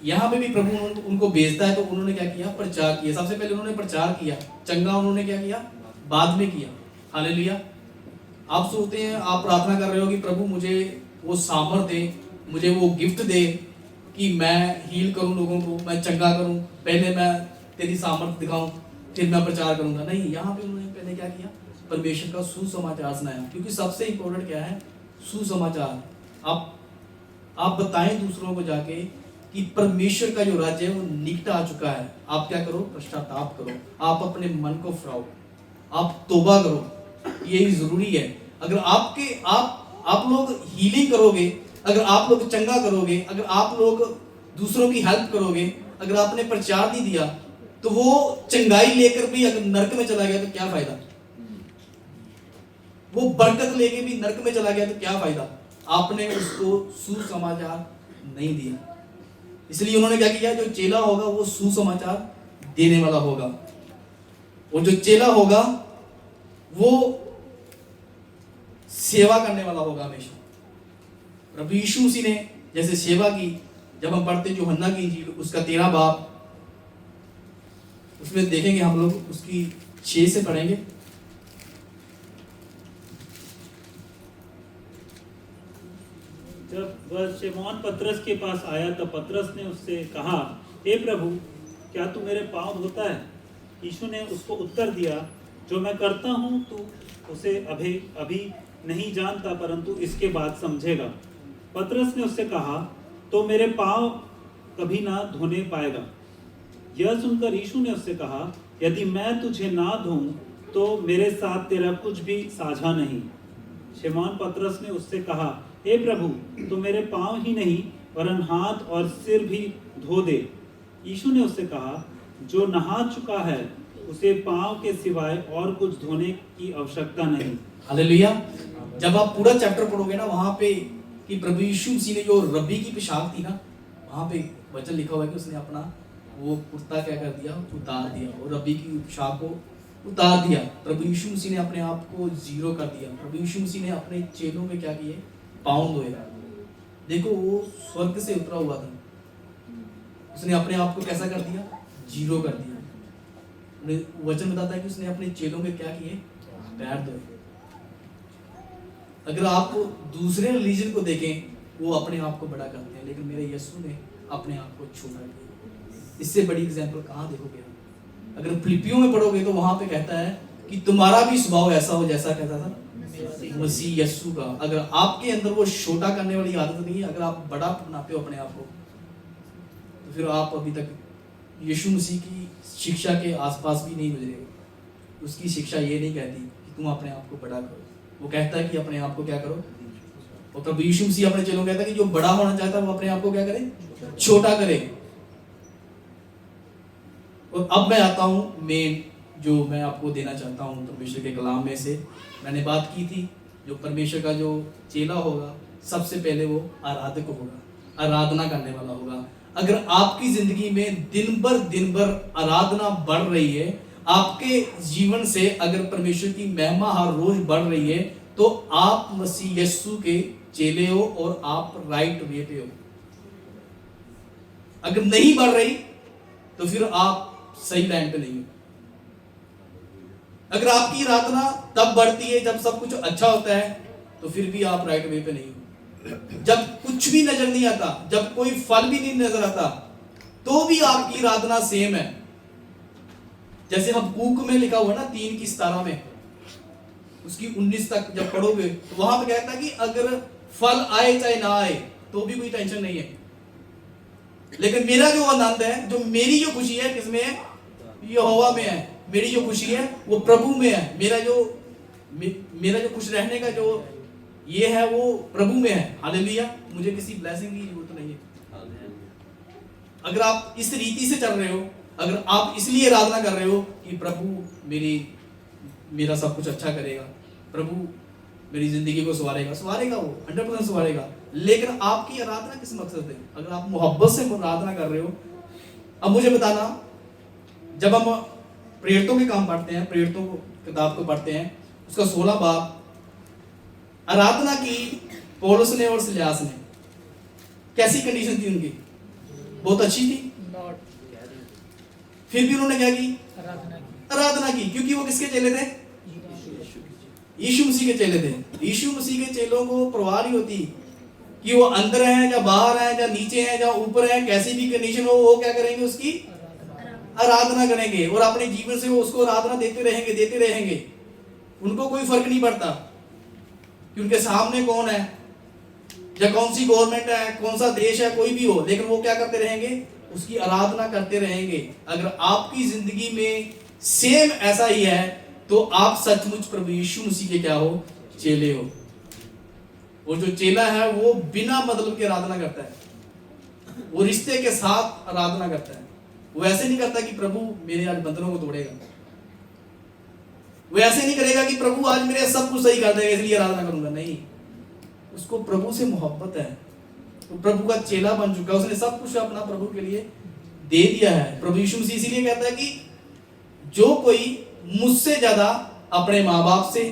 यहाँ पे भी प्रभु उनको भेजता है तो उन्होंने क्या किया? प्रचार किया। सबसे पहले उन्होंने प्रचार किया, चंगा उन्होंने क्या किया? बाद में किया। हालेलुया। आप सोचते हैं, आप प्रार्थना कर रहे हो कि प्रभु मुझे वो सामर्थ दे, मुझे वो गिफ्ट दे कि मैं हील करूं लोगों को, मैं चंगा करूं, पहले मैं तेरी सामर्थ दिखाऊं, फिर मैं प्रचार करूंगा। नहीं, यहाँ पे उन्होंने पहले क्या किया? परमेश्वर का सुसमाचार सुनाया, क्योंकि सबसे इंपॉर्टेंट क्या है? सुसमाचार। आप बताएं दूसरों को जाके कि परमेश्वर का जो राज्य है वो निकट आ चुका है। आप क्या करो? पश्चाताप करो, आप अपने मन को फिराओ, आप तौबा करो। ये भी जरूरी है। अगर आप लोग हीलिंग करोगे, अगर आप लोग चंगा करोगे, अगर आप लोग दूसरों की हेल्प करोगे, अगर आपने प्रचार नहीं दिया, तो वो चंगाई लेकर भी अगर नरक में चला गया तो क्या फायदा? वो बरकत लेके भी नरक में चला गया तो क्या फायदा? आपने उसको सुसमाचार नहीं दिया। इसलिए उन्होंने क्या किया? जो चेला होगा वो सुसमाचार देने वाला होगा, और जो चेला होगा वो सेवा करने वाला होगा हमेशा। प्रभु यीशु मसीह ने जैसे सेवा की, जब हम पढ़ते यूहन्ना की इंजील उसका 13 बाब, उसमें देखेंगे हम लोग, उसकी 6 से पढ़ेंगे। जब वह शिमोन पतरस के पास आया तब पतरस ने उससे कहा, हे प्रभु, क्या तू मेरे पाँव धोता है? यीशु ने उसको उत्तर दिया, जो मैं करता हूँ तू उसे अभी नहीं जानता, परंतु इसके बाद समझेगा। पतरस ने उससे कहा, तो मेरे पाँव कभी ना धोने पाएगा। यह सुनकर यीशु ने उससे कहा, यदि मैं तुझे ना धोऊं तो मेरे साथ तेरा कुछ भी साझा नहीं। शिमोन पतरस ने उससे कहा, हे प्रभु, तो मेरे पाँव ही नहीं वरन हाथ और सिर भी धो दे। यीशु ने उससे कहा, जो नहा चुका है उसे पाँव के सिवाय और कुछ धोने की आवश्यकता नहीं। हालेलुया। जब आप पूरा चैप्टर पढ़ोगे ना, वहां पे कि प्रभु यीशु मसीह ने जो रब्बी की पोशाक थी ना, वहां पे वचन लिखा हुआ है कि उसने अपना वो कुर्ता क्या कर दिया? उतार दिया, और रब्बी की पोशाक को उतार दिया। प्रभु यीशु मसीह ने अपने आप को जीरो कर दिया। प्रभु यीशु मसीह ने अपने चेलों में क्या किए? पाँव धोए। देखो, वो स्वर्ग से उतरा हुआ था, उसने अपने आप को कैसा कर दिया? जीरो कर दिया। वचन बताता है कि उसने अपने चेलों में क्या किए? पैर धोए। अगर आप दूसरे रिलीजन को देखें, वो अपने आप को बड़ा करते हैं, लेकिन मेरे यीशु ने अपने आप को छोटा किया। इससे बड़ी एग्जाम्पल कहाँ देखोगे आप? अगर फिलिपियों में पढ़ोगे तो वहां पे कहता है कि तुम्हारा भी स्वभाव ऐसा हो जैसा कहता था मसीह यीशु का। अगर आपके अंदर वो छोटा करने वाली आदत नहीं है, अगर आप बड़ा बनाते हो अपने आप को, तो फिर आप अभी तक यीशु मसीह की शिक्षा के आसपास भी नहीं गुजरे। उसकी शिक्षा ये नहीं कहती कि तुम अपने आप को बड़ा करो, वो कहता है कि अपने आप को क्या करो। और प्रभु यीशु मसीह अपने चेलों कहता है कि जो बड़ा होना चाहता है वो अपने आप को क्या करे? छोटा करे। और अब मैं आता हूं मेन जो मैं आपको देना चाहता हूं परमेश्वर के कलाम में से। मैंने बात की थी, जो परमेश्वर का जो चेला होगा सबसे पहले वो आराधक होगा, आराधना करने वाला होगा। अगर आपकी जिंदगी में दिन भर आराधना बढ़ रही है, आपके जीवन से अगर परमेश्वर की महिमा हर रोज बढ़ रही है, तो आप मसीह यीशु के चेले हो और आप राइट वे पे हो। अगर नहीं बढ़ रही तो फिर आप सही लाइन पे नहीं हो। अगर आपकी आराधना तब बढ़ती है जब सब कुछ अच्छा होता है, तो फिर भी आप राइट वे पे नहीं हो। जब कुछ भी नजर नहीं आता, जब कोई फल भी नहीं नजर आता, तो भी आपकी आराधना सेम है। जैसे हबक्कूक में लिखा हुआ ना 3:17 में, उसकी 19 तक जब पढ़ोगे तो वहां पे कहता है कि अगर फल आए चाहे ना आए तो भी कोई टेंशन नहीं है, लेकिन मेरा जो आनंद है, जो मेरी जो खुशी है, किसमें है? यहोवा में है। मेरी जो खुशी है वो प्रभु में है। मेरा जो खुश रहने का जो ये है वो प्रभु में है। हालेलुया। मुझे किसी ब्लेसिंग की जरूरत नहीं है। अगर आप इस रीति से चल रहे हो, अगर आप इसलिए आराधना कर रहे हो कि प्रभु मेरा सब कुछ अच्छा करेगा, प्रभु मेरी जिंदगी को सवारेगा वो 100% सवारेगा, लेकिन आपकी आराधना किस मकसद है? अगर आप मोहब्बत से आराधना कर रहे हो। अब मुझे बताना, जब हम प्रेरितों के काम पढ़ते हैं, प्रेरितों किताब को पढ़ते हैं, उसका 16 बाब, आराधना की पौलुस ने और सिलास ने, कैसी कंडीशन थी उनकी? बहुत अच्छी थी। फिर भी उन्होंने क्या की? आराधना की। क्योंकि वो किसके चेले थे? यीशु मसीह के चेले थे। यीशु मसीह के चेलों को परवाह नहीं होती कि वो अंदर है या बाहर है या नीचे है या ऊपर है, कैसी भी कंडीशन हो, वो क्या करेंगे? उसकी आराधना करेंगे और अपने जीवन से वो उसको आराधना देते रहेंगे। उनको कोई फर्क नहीं पड़ता कि उनके सामने कौन है या कौन सी गवर्नमेंट है, कौन सा देश है, कोई भी हो, लेकिन वो क्या करते रहेंगे? उसकी आराधना करते रहेंगे। अगर आपकी जिंदगी में सेम ऐसा ही है तो आप सचमुच प्रभु यीशु मसीह के क्या हो? चेले हो। और जो चेला है वो बिना मतलब के आराधना करता है, वो रिश्ते के साथ आराधना करता है। वो ऐसे नहीं करता कि प्रभु मेरे आज बंधनों को तोड़ेगा, वो ऐसे नहीं करेगा कि प्रभु आज मेरे सब कुछ सही कर देगा इसलिए आराधना करूंगा। नहीं, उसको प्रभु से मोहब्बत है, तो प्रभु का चेला बन चुका है, उसने सब कुछ अपना प्रभु के लिए दे दिया है। प्रभु यीशु मसीह इसीलिए कहता है कि जो कोई मुझसे ज्यादा अपने माँ बाप से,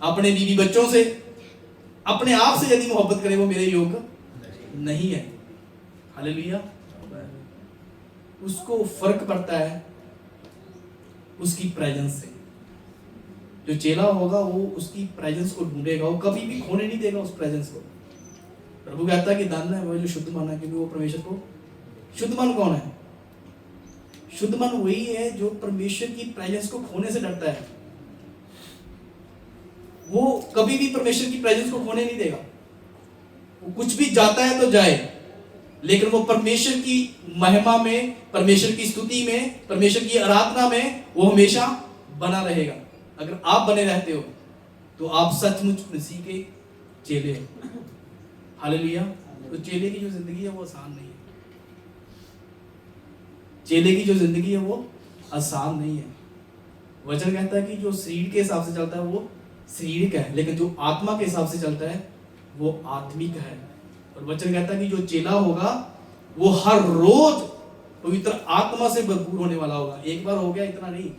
अपने बीवी बच्चों से, अपने आप से यदि मोहब्बत करे वो मेरे योग्य नहीं है। हालेलुया। उसको फर्क पड़ता है उसकी प्रेजेंस से। जो चेला होगा वो उसकी प्रेजेंस को ढूंढेगा, वो कभी भी खोने नहीं देगा उस प्रेजेंस को। प्रभु कहता है कि धन्य है वो जो शुद्ध मन है, क्योंकि वो परमेश्वर को, शुद्ध मन कौन है? शुद्ध मन वही है जो परमेश्वर की प्रेजेंस को खोने से डरता है। वो कभी भी परमेश्वर की प्रेजेंस को खोने नहीं देगा। वो कुछ भी जाता है तो जाए, लेकिन वो परमेश्वर की महिमा में, परमेश्वर की स्तुति में, परमेश्वर की आराधना में वो हमेशा बना रहेगा। अगर आप बने रहते हो तो आप सचमुच मसीह के चेले हो। हालेलुया। तो चेले की जो जिंदगी है वो आसान नहीं है। चेले की जो जिंदगी है वो आसान नहीं है। वचन कहता है कि जो शरीर के हिसाब से चलता है वो शरीर का है, लेकिन जो आत्मा के हिसाब से चलता है वो आत्मिक है। और वचन कहता है कि जो चेला होगा वो हर रोज पवित्र आत्मा से भरपूर होने वाला होगा। एक बार हो गया इतना नहीं,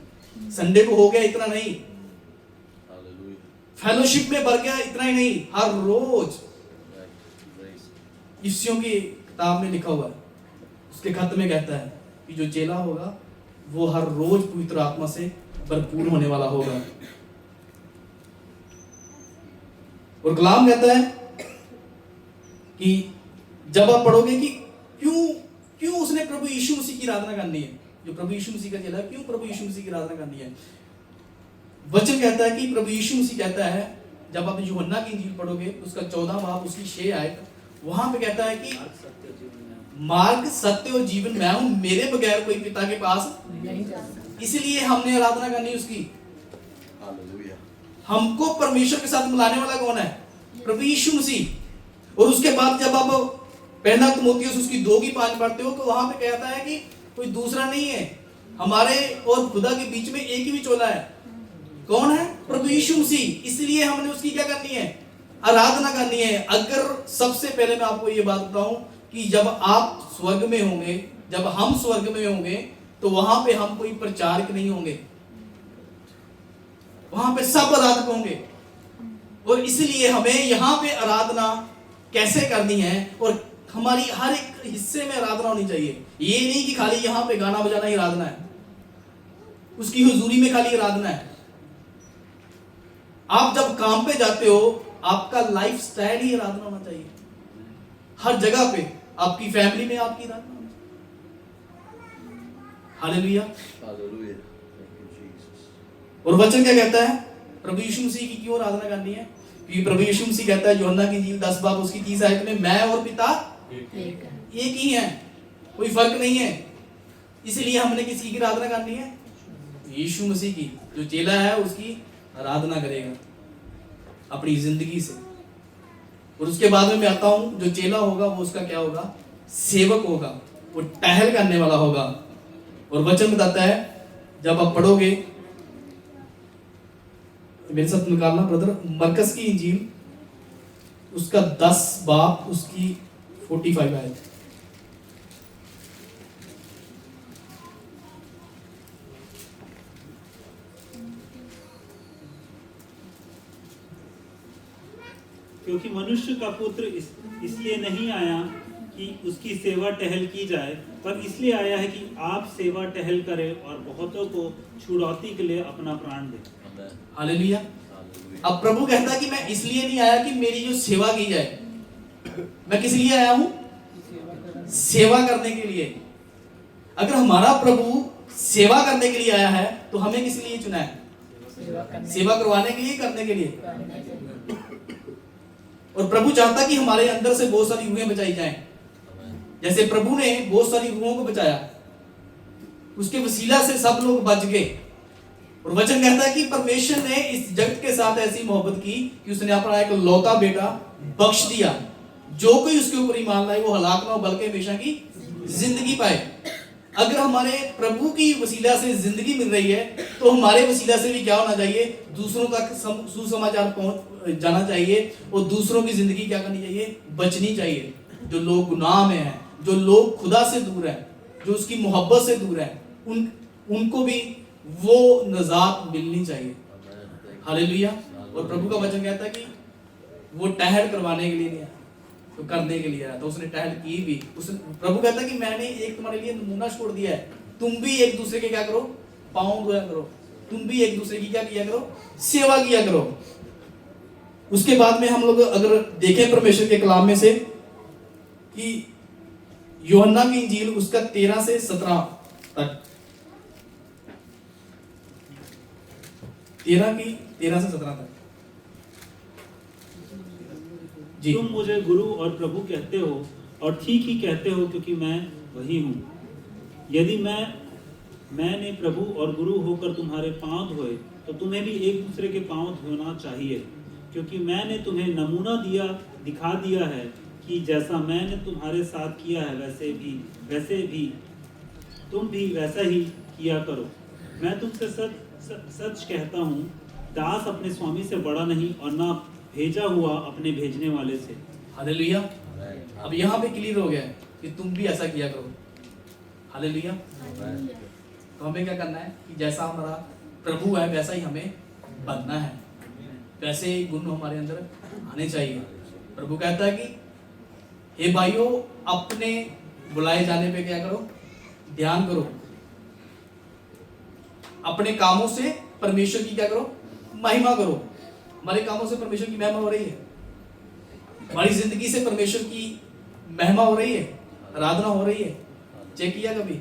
संडे को हो गया इतना नहीं, फेलोशिप में बढ़ गया इतना ही नहीं, हर रोज। इफ्सियों की किताब में लिखा हुआ है, उसके खत में कहता है कि जो चेला होगा वो हर रोज पवित्र आत्मा से भरपूर होने वाला होगा। और कलाम कहता है कि जब आप पढ़ोगे कि क्यों उसने प्रभु यीशु मसीह की आराधना करनी है, जो प्रभु यीशु मसीह का चेला है क्यों प्रभु यीशु मसीह की आराधना करनी है। वचन कहता है कि प्रभु यीशु मसीह कहता है, जब आप यूहन्ना की इंजील पढ़ोगे उसका 14 बाब उसकी 6 आयत, वहां पे कहता है कि मार्ग सत्य और जीवन मैं हूं, मेरे बगैर कोई पिता के पास नहीं जा सकता। इसलिए हमने आराधना करनी उसकी। हमको परमेश्वर के साथ मिलाने वाला कौन है? प्रभु यीशु मसीह। और उसके बाद जब आप पहला तिमोथियुस उसकी 2:5 पढ़ते हो तो वहां पे कहता है कि कोई दूसरा नहीं है, हमारे और खुदा के बीच में एक ही विचोला है। कौन है? प्रभु यीशु मसीह। इसलिए हमने उसकी क्या करनी है? आराधना करनी है। अगर सबसे पहले मैं आपको ये बात बताऊं कि जब आप स्वर्ग में होंगे, जब हम स्वर्ग में होंगे, तो वहां पे हम कोई प्रचारक नहीं होंगे, वहां पे सब आराधक होंगे। और इसलिए हमें यहाँ पे आराधना कैसे करनी है, और हमारी हर एक हिस्से में आराधना होनी चाहिए। ये नहीं कि खाली यहाँ पे गाना बजाना ही आराधना है, उसकी हुजूरी में खाली आराधना है। आप जब काम पे जाते हो आपका लाइफ स्टाइल ही आराधना होना चाहिए। हर जगह पे, आपकी फैमिली में आपकी आराधना होनी चाहिए। हालेलुया। और वचन क्या कहता है? प्रभु यीशु मसीह की क्यों आराधना करनी है? क्योंकि प्रभु यीशु मसीह कहता है यूहन्ना की इंजील 10 बाब उसकी 30 आयत में, मैं और पिता एक ही है, कोई फर्क नहीं है। इसलिए हमने किसकी आराधना करनी है? यीशु मसीह की। जो चेला है उसकी आराधना करेगा अपनी जिंदगी से। और उसके बाद में मैं आता हूं, जो चेला होगा वो उसका क्या होगा? सेवक होगा, वो टहल करने वाला होगा। और वचन बताता है, जब आप पढ़ोगे, मेरे साथ निकालना ब्रदर, मरकस की इंजील उसका 10 बाब उसकी 45 आयत। क्योंकि मनुष्य का पुत्र इसलिए नहीं आया कि उसकी सेवा टहल की जाए, पर इसलिए आया है कि आप सेवा टहल करें और बहुतों को छुड़ौती के लिए अपना प्राण दें। हालेलुया। अब प्रभु कहता है कि मैं इसलिए नहीं आया कि मेरी जो सेवा की जाए, मैं किस लिए आया हूं? सेवा करने के लिए। अगर हमारा प्रभु सेवा करने के लिए आया है तो हमें किस लिए चुना है? सेवा करवाने के लिए, करने के लिए। और प्रभु चाहता कि हमारे अंदर से बहुत सारी रूहें बचाई जाएं। जैसे प्रभु ने बहुत सारी रूहों को बचाया, उसके वसीला से सब लोग बच गए। और वचन कहता है कि परमेश्वर ने इस जगत के साथ ऐसी मोहब्बत की कि उसने अपना एक लौता बेटा बख्श दिया, जो कोई उसके ऊपर ईमान लाए वो हलाक ना हो बल्कि हमेशा की जिंदगी पाए। अगर हमारे प्रभु की वसीला से जिंदगी मिल रही है तो हमारे वसीला से भी क्या होना चाहिए, दूसरों तक सुसमाचार पहुंच जाना चाहिए और दूसरों की जिंदगी क्या करनी चाहिए, बचनी चाहिए। जो लोग गुनाह में हैं, जो लोग खुदा से दूर हैं, जो उसकी मोहब्बत से दूर हैं, उनको भी वो नजात मिलनी चाहिए। हालेलुया। और प्रभु का वचन कहता है कि वो टहल करवाने के लिए नहीं आया, तो करने के लिए आया। तो उसने टहल की भी। प्रभु कहता है कि मैंने एक तुम्हारे लिए नमूना छोड़ दिया है, तुम भी एक दूसरे के क्या करो, पाँव धोया करो, तुम भी एक दूसरे की क्या किया करो, सेवा किया करो। उसके बाद में हम लोग अगर देखें परमेश्वर के कलाम में से कि यूहन्ना की इंजील उसका 13 से 17 तक, 13 से 17 तक जी। तुम मुझे गुरु और प्रभु कहते हो और ठीक ही कहते हो, क्योंकि मैं वही हूँ। यदि मैंने प्रभु और गुरु होकर तुम्हारे पांव धोए तो तुम्हें भी एक दूसरे के पांव धोना चाहिए, क्योंकि मैंने तुम्हें नमूना दिखा दिया है कि जैसा मैंने तुम्हारे साथ किया है वैसे भी तुम भी वैसा ही किया करो। मैं तुमसे सच कहता हूँ, दास अपने स्वामी से बड़ा नहीं और ना भेजा हुआ अपने भेजने वाले से। हालेलुया। अब यहाँ पे क्लियर हो गया है कि तुम भी ऐसा किया करो। हालेलुया। तो हमें क्या करना है कि जैसा हमारा प्रभु है वैसा ही हमें बनना है, वैसे ही गुण हमारे अंदर आने चाहिए। प्रभु कहता है कि हे भाइयों, अपने बुलाए जाने पे क्या करो, ध्यान करो। अपने कामों से परमेश्वर की क्या करो, महिमा करो। हमारे कामों से परमेश्वर की महिमा हो रही है, हमारी जिंदगी से परमेश्वर की महिमा हो रही है, आराधना हो रही है। चेक किया कभी?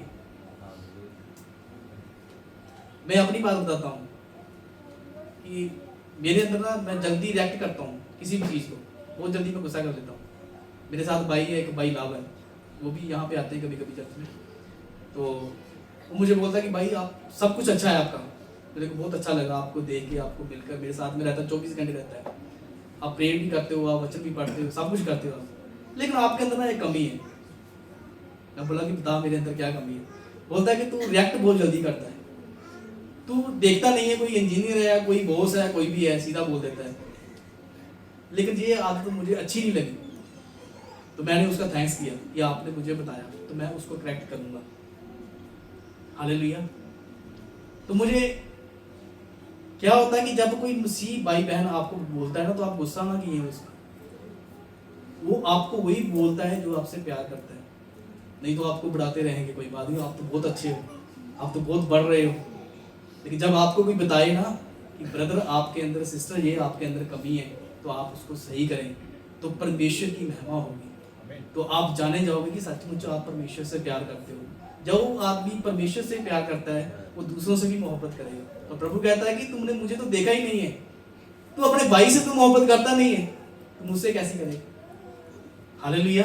मैं अपनी बात बताता हूँ कि मेरे अंदर ना मैं जल्दी रिएक्ट करता हूँ किसी भी चीज़ को, बहुत जल्दी मैं गुस्सा कर लेता हूँ। मेरे साथ भाई है, एक भाई लाभ है, वो भी यहाँ पे आते हैं कभी कभी चर्च में। तो वो मुझे बोलता है कि भाई आप सब कुछ अच्छा है आपका, मेरे को बहुत अच्छा लगा आपको देख के, आपको मिलकर, मेरे साथ में रहता है, 24 घंटे रहता है, आप प्रेयर भी करते हो, आप वचन भी पढ़ते हो, सब कुछ करते हो आप, लेकिन आपके अंदर ना एक कमी है। मैं बोला कि बता मेरे अंदर क्या कमी है? बोलता है कि तू रिएक्ट बहुत जल्दी करता है, तू देखता नहीं है कोई इंजीनियर है, कोई बॉस है, कोई भी है, सीधा बोल देता है। लेकिन ये आदत तो मुझे अच्छी नहीं लगी, तो मैंने उसका थैंक्स किया कि आपने मुझे बताया, तो मैं उसको करेक्ट करूंगा। हालेलुया। तो मुझे क्या होता है कि जब कोई मसीह भाई बहन आपको बोलता है ना, तो आप गुस्सा ना कीजिए उसका, वो आपको वही बोलता है जो आपसे प्यार करता है। नहीं तो आपको बढ़ाते रहेंगे, कोई बात नहीं, आप तो बहुत अच्छे हो, आप तो बहुत बढ़ रहे हो। लेकिन जब आपको कोई बताए ना कि ब्रदर आपके अंदर, सिस्टर ये आपके अंदर कमी है, तो आप उसको सही करें, तो परमेश्वर की महिमा होगी। तो आप जाने जाओगे कि सचमुच आप परमेश्वर से प्यार करते हो। जब आदमी परमेश्वर से प्यार करता है वो दूसरों से भी मोहब्बत करेगा। तो प्रभु कहता है कि तुमने मुझे तो देखा ही नहीं है, तू अपने भाई से तो मोहब्बत करता नहीं है, तो मुझसे कैसे करेगा? हालेलुया।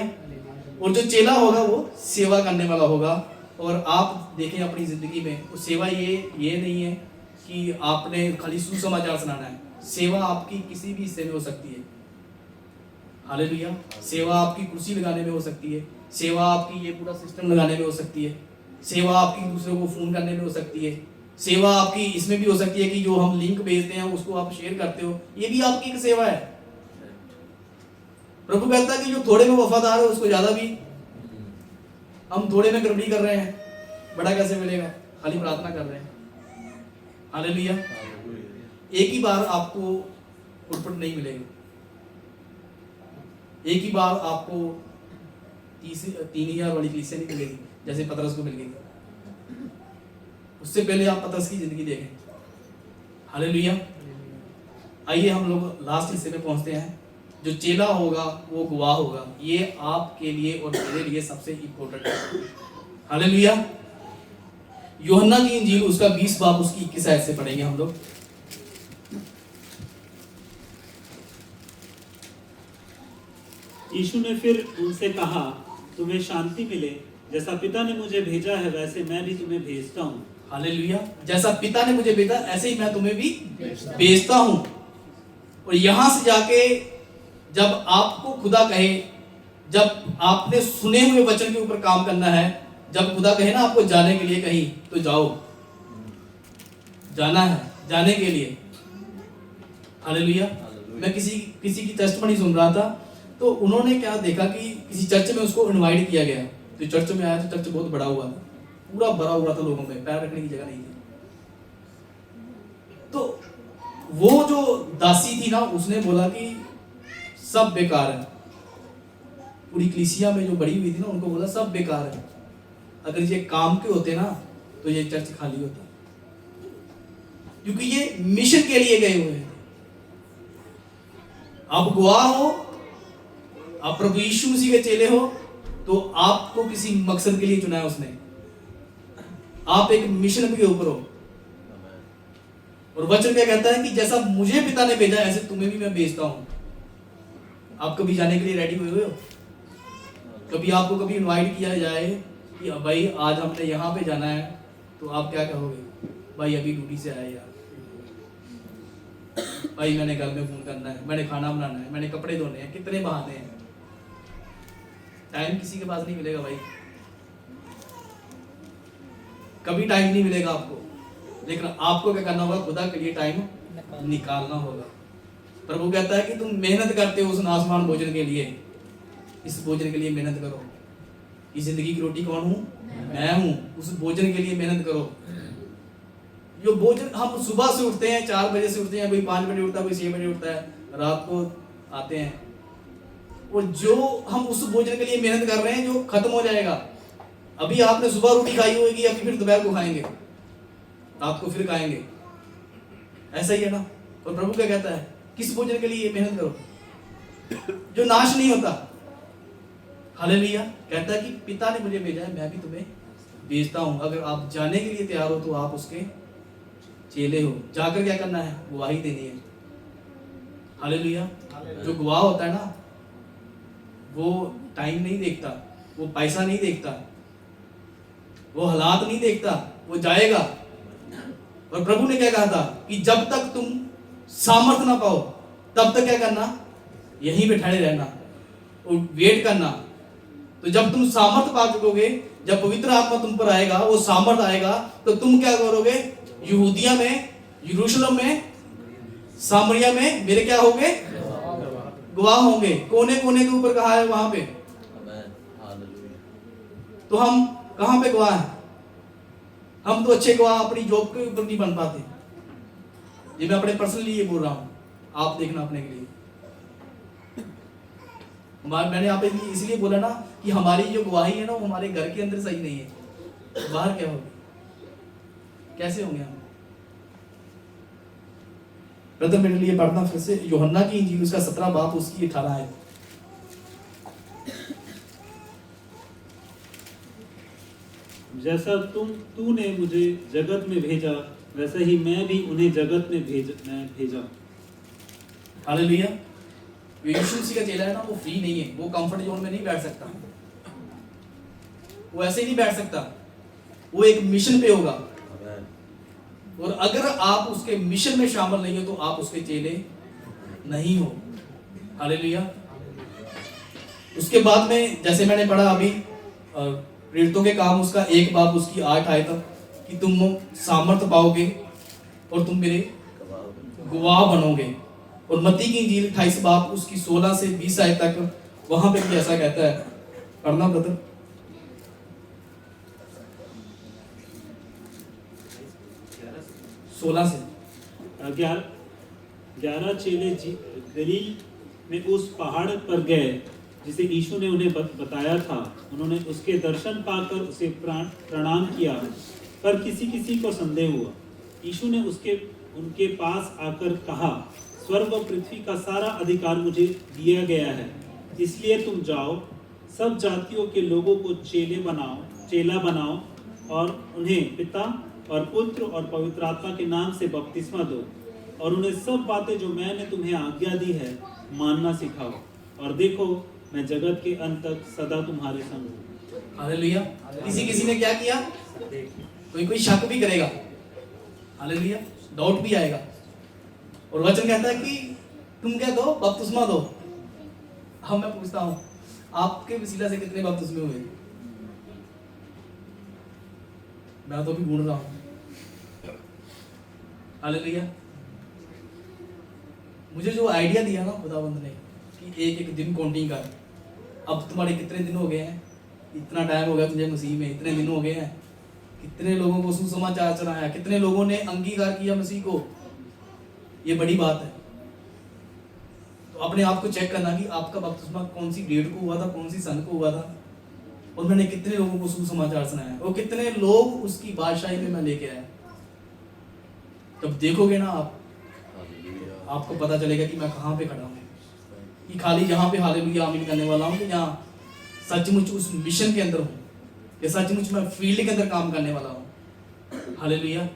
और जो चेला होगा वो सेवा करने वाला होगा। और आप देखें अपनी जिंदगी में, वो सेवा ये नहीं है कि आपने खाली सुसमाचार सुनाना है। सेवा आपकी किसी भी हिस्से में हो सकती है। हालेलुया। सेवा आपकी कुर्सी लगाने में हो सकती है, सेवा आपकी ये पूरा सिस्टम लगाने में हो सकती है, सेवा आपकी दूसरों को फोन करने में हो सकती है, सेवा आपकी इसमें भी हो सकती है कि जो हम लिंक भेजते हैं उसको आप शेयर करते हो, ये भी आपकी एक सेवा है। प्रभु कहता है कि जो थोड़े में वफादार है उसको ज्यादा भी, हम थोड़े में गड़बड़ी कर रहे हैं, बड़ा कैसे मिलेगा? खाली प्रार्थना कर रहे हैं। हालेलुया। एक ही बार आपको पुटपुट नहीं मिलेगा, एक ही बार आपको 3,000 वाली कलीसिया नहीं मिलेगी जैसे पतरस को मिल गई। उससे पहले आप पतरस की जिंदगी देखें। हालेलुया। आइए हम लोग लास्ट हिस्से में पहुंचते हैं। जो चेला होगा वो गवाह होगा, ये आपके लिए और मेरे लिए सबसे इंपॉर्टेंट है। हालेलुया। यूहन्ना की इंजील उसका 20 बाब उसकी 21 आयत से पढ़ेंगे हम लोग। यीशु ने फिर उनसे कहा, तुम्हें शांति मिले। जैसा पिता ने मुझे भेजा है वैसे मैं भी तुम्हें भेजता हूँ। हालेलुया। जैसा पिता ने मुझे भेजा ऐसे ही मैं तुम्हें भी भेजता हूं। और यहां से जाके जब आपको खुदा कहे, जब आपने सुने हुए वचन के ऊपर काम करना है, जब खुदा कहे ना आपको जाने के लिए कहीं, तो जाओ, जाना है जाने के लिए। हालेलुया। मैं किसी की टेस्टमनी सुन रहा था, तो उन्होंने क्या देखा कि किसी चर्च में उसको इनवाइट किया गया। तो चर्च में आया तो चर्च बहुत बड़ा हुआ था, पूरा भरा हुआ था लोगों में, पैर रखने की जगह नहीं थी। तो वो जो दासी थी ना, उसने बोला कि सब बेकार है। पूरी कलीसिया में जो बड़ी हुई थी ना, उनको बोला सब बेकार है, अगर ये काम के होते ना तो ये चर्च खाली होता, क्योंकि ये मिशन के लिए गए हुए हैं। आप गवाह हो, आप प्रभु यीशु मसीह के चेले हो, तो आपको किसी मकसद के लिए चुना है उसने। आप एक मिशन के ऊपर हो। और वचन क्या कहता है कि जैसा मुझे पिता ने भेजा ऐसे तुम्हें भी मैं भेजता हूं। आप कभी जाने के लिए रेडी हुए हो? कभी आपको कभी इनवाइट किया जाए कि भाई आज हमने यहाँ पे जाना है, तो आप क्या कहोगे? भाई अभी ड्यूटी से आए यार, भाई मैंने घर में फोन करना है, मैंने खाना बनाना है, मैंने कपड़े धोने हैं, कितने बहाने हैं। टाइम किसी के पास नहीं मिलेगा भाई, कभी टाइम नहीं मिलेगा आपको। लेकिन आपको क्या करना होगा? खुदा के लिए टाइम निकालना होगा। प्रभु कहता है कि तुम मेहनत करते हो उस आसमान भोजन के लिए, इस भोजन के लिए मेहनत करो। ये जिंदगी की रोटी कौन हूं? मैं हूं। उस भोजन के लिए मेहनत करो। जो भोजन हम सुबह से उठते हैं, 4 बजे से उठते हैं, कोई 5 बजे उठता है, कोई 6 बजे उठता है, रात को आते हैं, और जो हम उस भोजन के लिए मेहनत कर रहे हैं जो खत्म हो जाएगा। अभी आपने सुबह रोटी खाई होगी, अभी फिर दोपहर को खाएंगे, रात को फिर खाएंगे, ऐसा ही है ना। और प्रभु क्या कहता है? किस भोजन के लिए मेहनत करो जो नाश नहीं होता। हालेलुया। कहता है कि पिता ने मुझे भेजा है, मैं भी तुम्हें भेजता हूं। अगर आप जाने के लिए तैयार हो तो आप उसके चेले हो। जाकर क्या करना है? गवाही देनी है। हालेलुया। जो गवाह होता है ना, वो टाइम नहीं देखता, वो पैसा नहीं देखता, वो हालात नहीं देखता, वो जाएगा। और प्रभु ने क्या कहा था कि जब तक तुम सामर्थ ना पाओ तब तक क्या करना? यहीं पे ठहरे रहना और वेट करना। तो जब तुम सामर्थ पा चुकोगे, जब पवित्र आत्मा तुम पर आएगा, वो सामर्थ आएगा, तो तुम क्या करोगे? यहूदिया में, यरूशलेम में, सामरिया में मेरे क्या होगे? गवाह होंगे। कोने कोने के ऊपर कहा है वहां पे। तो हम कहां पे गवाह हैं? हम तो अच्छे गवाह अपनी जॉब के ऊपर नहीं बन पाते। ये मैं अपने पर्सनली ये बोल रहा हूं, आप देखना अपने के लिए। मैंने आप इसलिए बोला ना कि हमारी जो गवाही है ना, वो हमारे घर के अंदर सही नहीं है, तो बाहर क्या होगी? कैसे होंगे हम? ब्रदर मेरे लिए पढ़ना फिर से यूहन्ना की इंजील, उसका 17 बाब, उसकी 18 है। जैसा तूने मुझे जगत में भेजा वैसे ही मैं भी उन्हें जगत में भेजा। हालेलुया। यीशु मसीह का चेला है ना, वो फ्री नहीं है, वो कंफर्ट जोन में नहीं बैठ सकता, वो ऐसे ही नहीं बैठ सकता, वो एक मिशन पे होगा। और अगर आप उसके मिशन में शामिल नहीं हो तो आप उसके चेले नहीं हो। हालेलुया। उसके बाद में जैसे मैंने पढ़ा अभी प्रेरितों के काम उसका 1 बाब उसकी 8 आयत कि तुम सामर्थ पाओगे और तुम मेरे गवाह बनोगे। और मत्ती की इंजील 28 बाब उसकी 16 से 20 आयत तक, वहां पे भी ऐसा कहता है। पढ़ना ब्रदर। 16 से 11 चेले गलील में उस पहाड़ पर गए जिसे यीशु ने उन्हें बताया था। उन्होंने उसके दर्शन पाकर उसे प्रणाम किया, पर किसी किसी को संदेह हुआ। यीशु ने उनके पास आकर कहा, स्वर्ग और पृथ्वी का सारा अधिकार मुझे दिया गया है, इसलिए तुम जाओ, सब जातियों के लोगों को चेला बनाओ और उन्हें पिता और पुत्र और पवित्र आत्मा के नाम से बपतिस्मा दो, और उन्हें सब बातें जो मैंने तुम्हें आज्ञा दी है मानना सिखाओ। और देखो, मैं जगत के अंत तक सदा तुम्हारे संग हूँ। हालेलुया। किसी ने क्या किया? कोई शक भी करेगा, हालेलुया, डाउट भी आएगा। और वचन कहता है कि तुम क्या दो? बपतिस्मा दो। अब मैं पूछता हूं, आपके वसीला से कितने बपतिस्मे हुए? मैं तो भी ढूंढ रहा हूं। हालेलुया। मुझे जो आइडिया दिया ना खुदावंद ने कि एक एक दिन काउंटिंग कर, अब तुम्हारे कितने दिन हो गए हैं, इतना टाइम हो गया तुझे मसीह में, इतने दिन हो गए हैं, कितने लोगों को सुसमाचार चढ़ाया, कितने लोगों ने अंगीकार किया मसीह को। ये बड़ी बात है। तो अपने आप को चेक करना कि आपका बपतिस्मा कौन सी डेट को हुआ था, कौन सी सन को हुआ था, और मैंने कितने लोगों को सुसमाचार सुनाया, और कितने लोग उसकी बादशाही में मैं लेके आया। जब देखोगे ना आप, आपको पता चलेगा कि मैं कहाँ पे खड़ा हूँ, कि खाली यहाँ पे हालेलुया आमीन करने वाला हूँ, कि यहाँ सचमुच उस मिशन के अंदर हूँ, कि सचमुच मैं फील्ड के अंदर काम करने वाला हूँ। हालेलुया।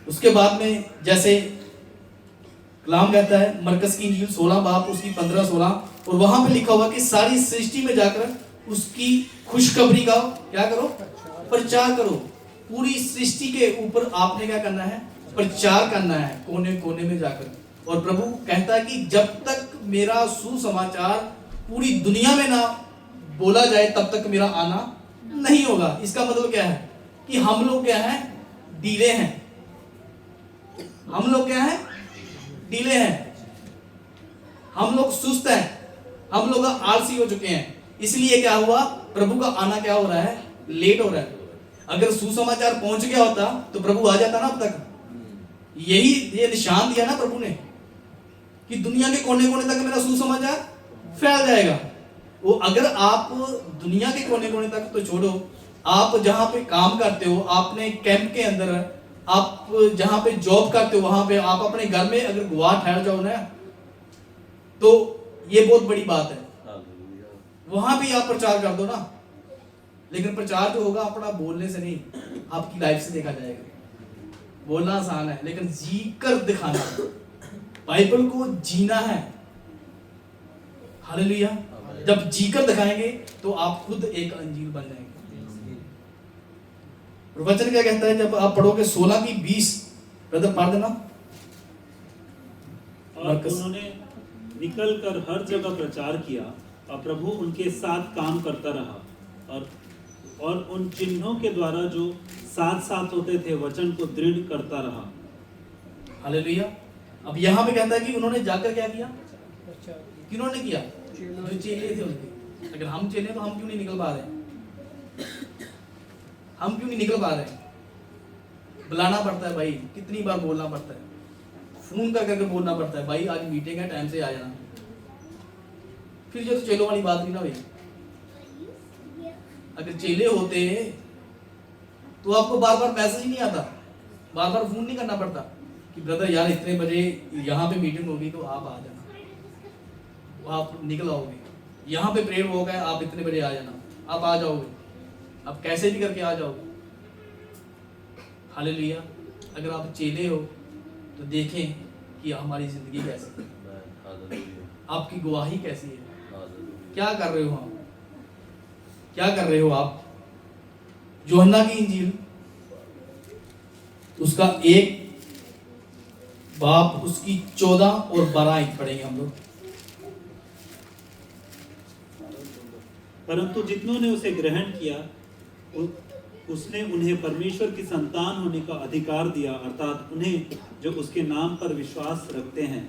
उसके बाद में जैसे कलाम कहता है मरकस की इंजील 16 बाब उसकी 15-16, और वहां पे लिखा हुआ कि सारी सृष्टि में जाकर उसकी खुशखबरी का क्या करो? प्रचार करो। पूरी सृष्टि के ऊपर आपने क्या करना है? प्रचार करना है, कोने कोने में जाकर। और प्रभु कहता है कि जब तक मेरा सुसमाचार पूरी दुनिया में ना बोला जाए तब तक मेरा आना नहीं होगा। इसका मतलब क्या है? कि हम लोग क्या है? डीले हैं। हम लोग क्या है? डीले हैं। हम लोग सुस्त हैं, हम लोग आलसी हो चुके हैं। इसलिए क्या हुआ? प्रभु का आना क्या हो रहा है? लेट हो रहा है। अगर सुसमाचार पहुंच गया होता तो प्रभु आ जाता ना अब तक। यही ये निशान दिया ना प्रभु ने कि दुनिया के कोने कोने तक मेरा सुसमाचार फैल जाएगा। वो अगर आप दुनिया के कोने कोने तक तो छोड़ो, आप जहां पे काम करते हो, आपने कैंप के अंदर, आप जहां पे जॉब करते हो, वहां पे आप अपने घर में अगर गुआ ठहर जाओ ना, तो ये बहुत बड़ी बात है। वहां भी आप प्रचार कर दो ना, लेकिन प्रचार जो होगा अपना बोलने से नहीं, आपकी लाइफ से देखा जाएगा। बोलना आसान है, लेकिन जी कर दिखाना, बाइबल को जीना है। हालेलुया। जब जी कर दिखाएंगे तो आप खुद एक अंजीर बन जाएंगे। वचन क्या कहता है? जब आप पढ़ोगे 16 की 20, ब्रदर पढ़ देना। और उन्होंने निकल कर हर जगह प्रचार किया, और प्रभु उनके साथ काम करता रहा, और उन चिन्हों के द्वारा जो साथ साथ होते थे वचन को दृढ़ करता रहा। हालेलुया। अब यहाँ पे कहता है कि उन्होंने जाकर क्या किया? किन्होंने किया? जो चेले थे उनके। अगर हम चेले तो हम क्यों नहीं निकल पा रहे? हम क्यों नहीं निकल पा रहे? बुलाना पड़ता है भाई, कितनी बार बोलना पड़ता है, फोन कर करके बोलना पड़ता है, भाई आज मीटिंग है, टाइम से आ जाना। फिर जो तो चेलों वाली बात नहीं ना भाई। अगर चेले होते तो आपको बार बार मैसेज ही नहीं आता, बार बार फोन नहीं करना पड़ता कि ब्रदर यार इतने बजे यहाँ पे मीटिंग होगी तो आप आ जाना, आप निकल आओगे। यहाँ पे प्रेयर होगा, आप इतने बजे आ जाना, आप आ जाओगे, आप कैसे भी करके आ जाओगे। हालेलुया। अगर आप चेले हो तो देखें कि हमारी जिंदगी कैसी है, आपकी गवाही कैसी है, क्या कर रहे हो आप, क्या कर रहे हो आप। यूहन्ना की इंजील उसका 1 बाब उसकी 14 और 12 पढ़ेंगे हम लोग। परंतु जितनों ने उसे ग्रहण किया, उसने उन्हें परमेश्वर की संतान होने का अधिकार दिया, अर्थात उन्हें जो उसके नाम पर विश्वास रखते हैं।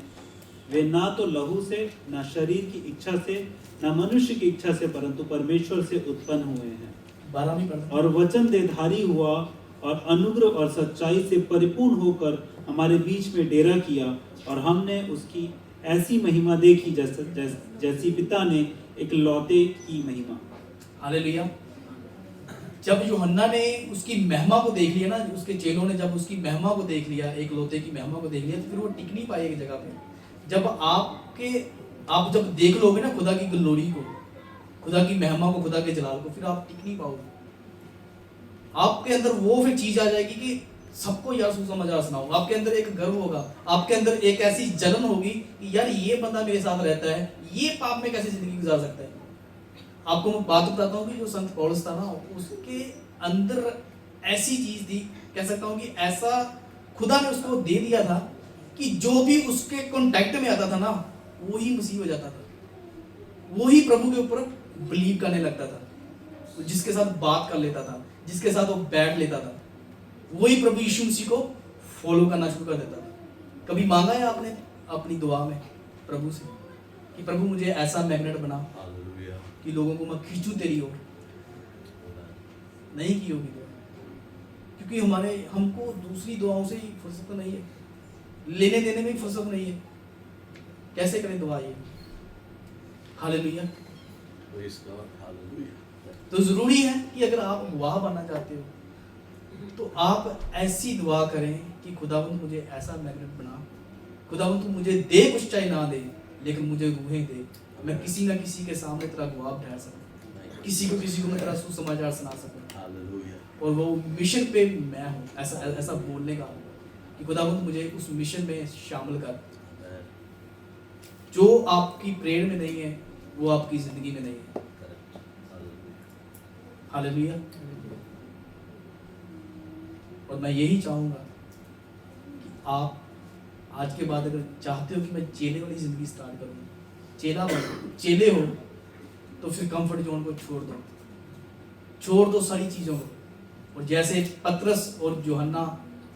वे ना तो लहू से, ना शरीर की इच्छा से, ना मनुष्य की इच्छा से, परंतु परमेश्वर से उत्पन्न हुए हैं। 12 में पढ़ते। और वचन देहधारी हुआ और अनुग्रह और सच्चाई से परिपूर्ण होकर हमारे बीच में डेरा किया, और हमने उसकी ऐसी महिमा देखी जैसी पिता ने एक लौते की महिमा। हालेलुया। जब यूहन्ना ने उसकी महिमा को देख लिया ना, उसके चेलों ने जब उसकी महिमा को देख लिया, एक लौते की महिमा को देख लिया, तो फिर वो टिक नहीं पाए एक जगह पे। जब आप जब देख लोगे ना खुदा की ग्लोरी को, खुदा की महिमा को, खुदा के जलाल को, फिर आप टिक नहीं पाओगे। आपके अंदर वो फिर चीज आ जाएगी कि सबको यार सुसमाचार सुनाओ। आपके अंदर एक गर्व होगा, आपके अंदर एक ऐसी जलन होगी कि यार ये बंदा मेरे साथ रहता है, ये पाप में कैसे जिंदगी गुजार सकता है। आपको मैं बात बताता हूँ कि जो संत पौलुस था ना, उसके अंदर ऐसी चीज थी, कह सकता हूँ कि ऐसा खुदा ने उसको दे दिया था कि जो भी उसके कांटेक्ट में आता था ना, वो ही मसीह हो जाता था, वो ही प्रभु के ऊपर बिलीव करने लगता था। जिसके साथ बात कर लेता था, जिसके साथ वो बैठ लेता था, वही प्रभु यीशु मसीह को फॉलो करना शुरू कर देता था। कभी मांगा है आपने अपनी दुआ में प्रभु से कि प्रभु मुझे ऐसा मैग्नेट बना कि लोगों को मैं खींचूं तेरी ओर? नहीं की होगी दुआ, क्योंकि हमको दूसरी दुआओं से ही फुर्सत नहीं है, लेने देने में भी फुर्सत नहीं है। कैसे करें दुआ ये? हालेलुया। तो जरूरी है कि अगर आप गवाह बनना चाहते हो तो आप ऐसी दुआ करें कि खुदावंद मुझे ऐसा मैग्नेट बना, खुदावंद तू मुझे दे, कुछ चाहे ना दे, लेकिन मुझे रूहें दे, मैं किसी ना किसी के सामने तेरा गवाह ठहर सकूं, किसी को मैं तेरा सुसमाचार सुना सकूं, और वो मिशन पे मैं हूँ, ऐसा बोलने का कि खुदावंद मुझे उस मिशन में शामिल कर। जो आपकी प्रेयर में नहीं है वो आपकी जिंदगी में नहीं है। हालेलुया। और मैं यही चाहूंगा कि आप आज के बाद अगर चाहते हो कि मैं चेले वाली जिंदगी स्टार्ट करूँ, चेले हो तो फिर कंफर्ट जोन को छोड़ दो सारी चीज़ों को। और जैसे पतरस और यूहन्ना,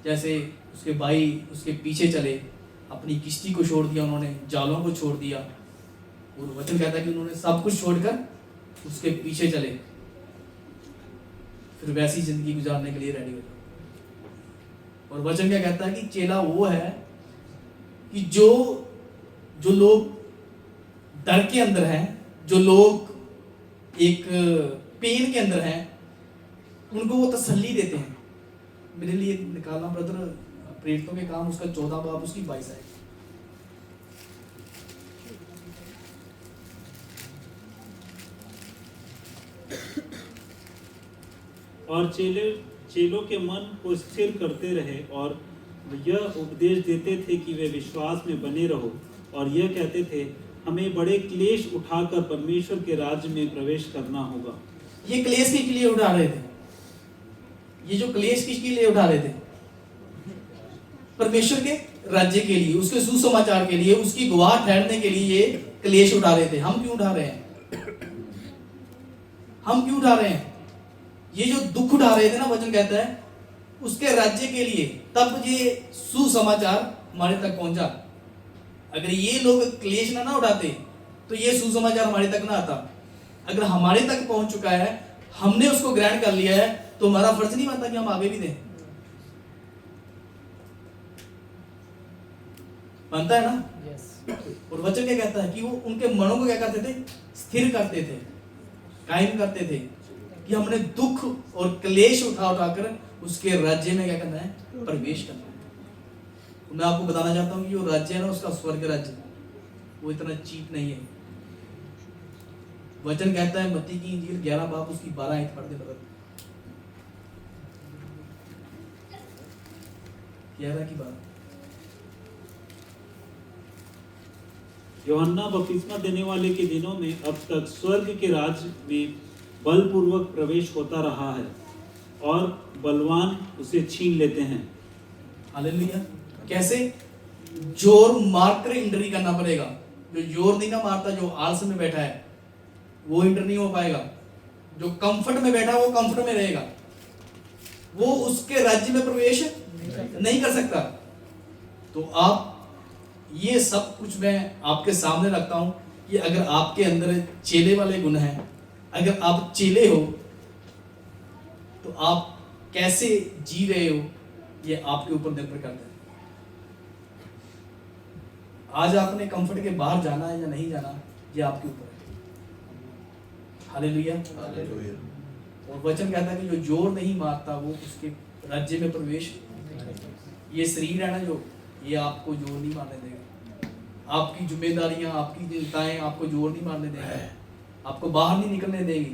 जैसे उसके भाई उसके पीछे चले, अपनी किश्ती को छोड़ दिया, उन्होंने जालों को छोड़ दिया, और वचन कहता है कि उन्होंने सब कुछ छोड़कर उसके पीछे चले, फिर वैसी जिंदगी गुजारने के लिए रेडी हो जाओ। और वचन क्या कहता है कि चेला वो है कि जो लोग डर के अंदर हैं, जो लोग एक पेन के अंदर हैं, उनको वो तसल्ली देते हैं। मेरे लिए निकालना ब्रदर प्रेरितों के काम उसका 14 बाब उसकी 22 है। और चेलों के मन को स्थिर करते रहे और यह उपदेश देते थे कि वे विश्वास में बने रहो, और यह कहते थे हमें बड़े क्लेश उठाकर परमेश्वर के राज्य में प्रवेश करना होगा। ये क्लेश किसके लिए उठा रहे थे? ये जो क्लेश किसके लिए उठा रहे थे? परमेश्वर के राज्य के लिए, उसके सुसमाचार के लिए, उसकी गवाह ठहरने के लिए ये क्लेश उठा रहे थे। हम क्यों उठा रहे हैं? हम क्यों उठा रहे हैं? ये जो दुख उठा रहे थे ना, वचन कहता है उसके राज्य के लिए, तब ये सुसमाचार हमारे तक पहुंचा। अगर ये लोग क्लेश ना उठाते तो ये सुसमाचार हमारे तक ना आता। अगर हमारे तक पहुंच चुका है, हमने उसको ग्रहण कर लिया है, तो हमारा फर्ज नहीं बनता कि हम आगे भी दें। बनता है ना? और वचन क्या कहता है कि वो उनके मनों को क्या करते थे? स्थिर करते थे, कायम करते थे कि हमने दुख और क्लेश उठाकर उसके राज्य में क्या करना है? प्रवेश करना है। मैं आपको बताना चाहता हूँ कि जो राज्य है ना, उसका स्वर्ग राज्य, वो इतना चीप नहीं है। वचन कहता है मत्ती की इंजील 11 बाब उसकी 12 आयत पढ़ दे बदल 11 की बात। यूहन्ना बपतिस्मा देने वाले के दिनों में अब तक स्वर्ग के राज्य में बलपूर्वक प्रवेश होता रहा है और बलवान उसे छीन लेते हैं। हालेलुया। कैसे? जोर मारकर एंट्री करना पड़ेगा। जो जोर नहीं ना मारता, जो आलस में बैठा है, वो एंटर नहीं हो पाएगा। जो कंफर्ट में बैठा है वो कंफर्ट में रहेगा, वो उसके राज्य में प्रवेश नहीं कर सकता। तो आप ये सब कुछ मैं आपके सामने रखता हूं कि अगर आपके अंदर चेले वाले गुण हैं, अगर आप चेले हो, तो आप कैसे जी रहे हो ये आपके ऊपर निर्भर करता है। आज आपने कंफर्ट के बाहर जाना है या नहीं जाना, ये आपके ऊपर है। हालेलुया। और वचन कहता है कि जो जोर नहीं मारता वो उसके राज्य में प्रवेश, ये शरीर है ना जो, ये आपको जोर नहीं मारने देगा। आपकी जिम्मेदारियां, आपकी चिंताएं आपको जोर नहीं मारने देंगे, आपको बाहर नहीं निकलने देंगी।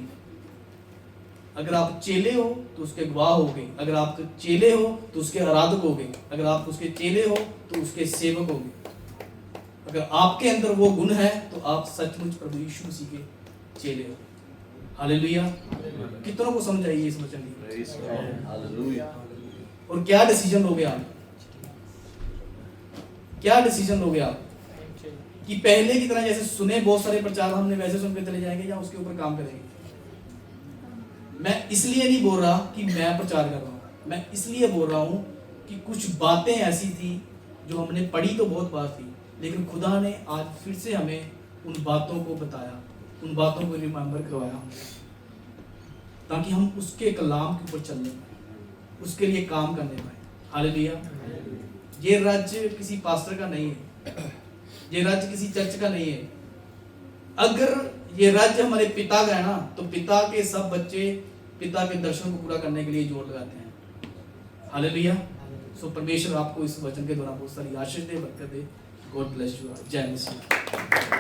अगर आप चेले हो तो उसके गवाह होगे, अगर आप चेले हो तो उसके आराधक होगे, अगर आप उसके चेले हो तो उसके सेवक होगे। अगर आपके अंदर वो गुण है तो आप सचमुच प्रभु यीशु मसीह के चेले हो। हालेलुया। कितनों को समझ आई इस वचन की? और क्या डिसीजन लोगे आप? क्या डिसीजन लोगे आप कि पहले की तरह जैसे सुने बहुत सारे प्रचार हमने वैसे सुनते चले जाएंगे या उसके ऊपर काम करेंगे? मैं इसलिए नहीं बोल रहा कि मैं प्रचार कर रहा हूँ, मैं इसलिए बोल रहा हूँ कि कुछ बातें ऐसी थी जो हमने पढ़ी तो बहुत बार थी, लेकिन खुदा ने आज फिर से हमें उन बातों को बताया, उन बातों को रिमेम्बर करवाया, ताकि हम उसके कलाम के ऊपर चलने पाए, उसके लिए काम करने पाए। हालेलुया। ये राज्य किसी पास्टर का नहीं है, ये राज्य किसी चर्च का नहीं है। अगर ये राज्य हमारे पिता का है ना, तो पिता के सब बच्चे पिता के दर्शन को पूरा करने के लिए जोर लगाते हैं। हालेलुया। सो परमेश्वर आपको इस वचन के द्वारा बहुत सारी आशीष दे, बरकत दे। God bless you. जय मसीह।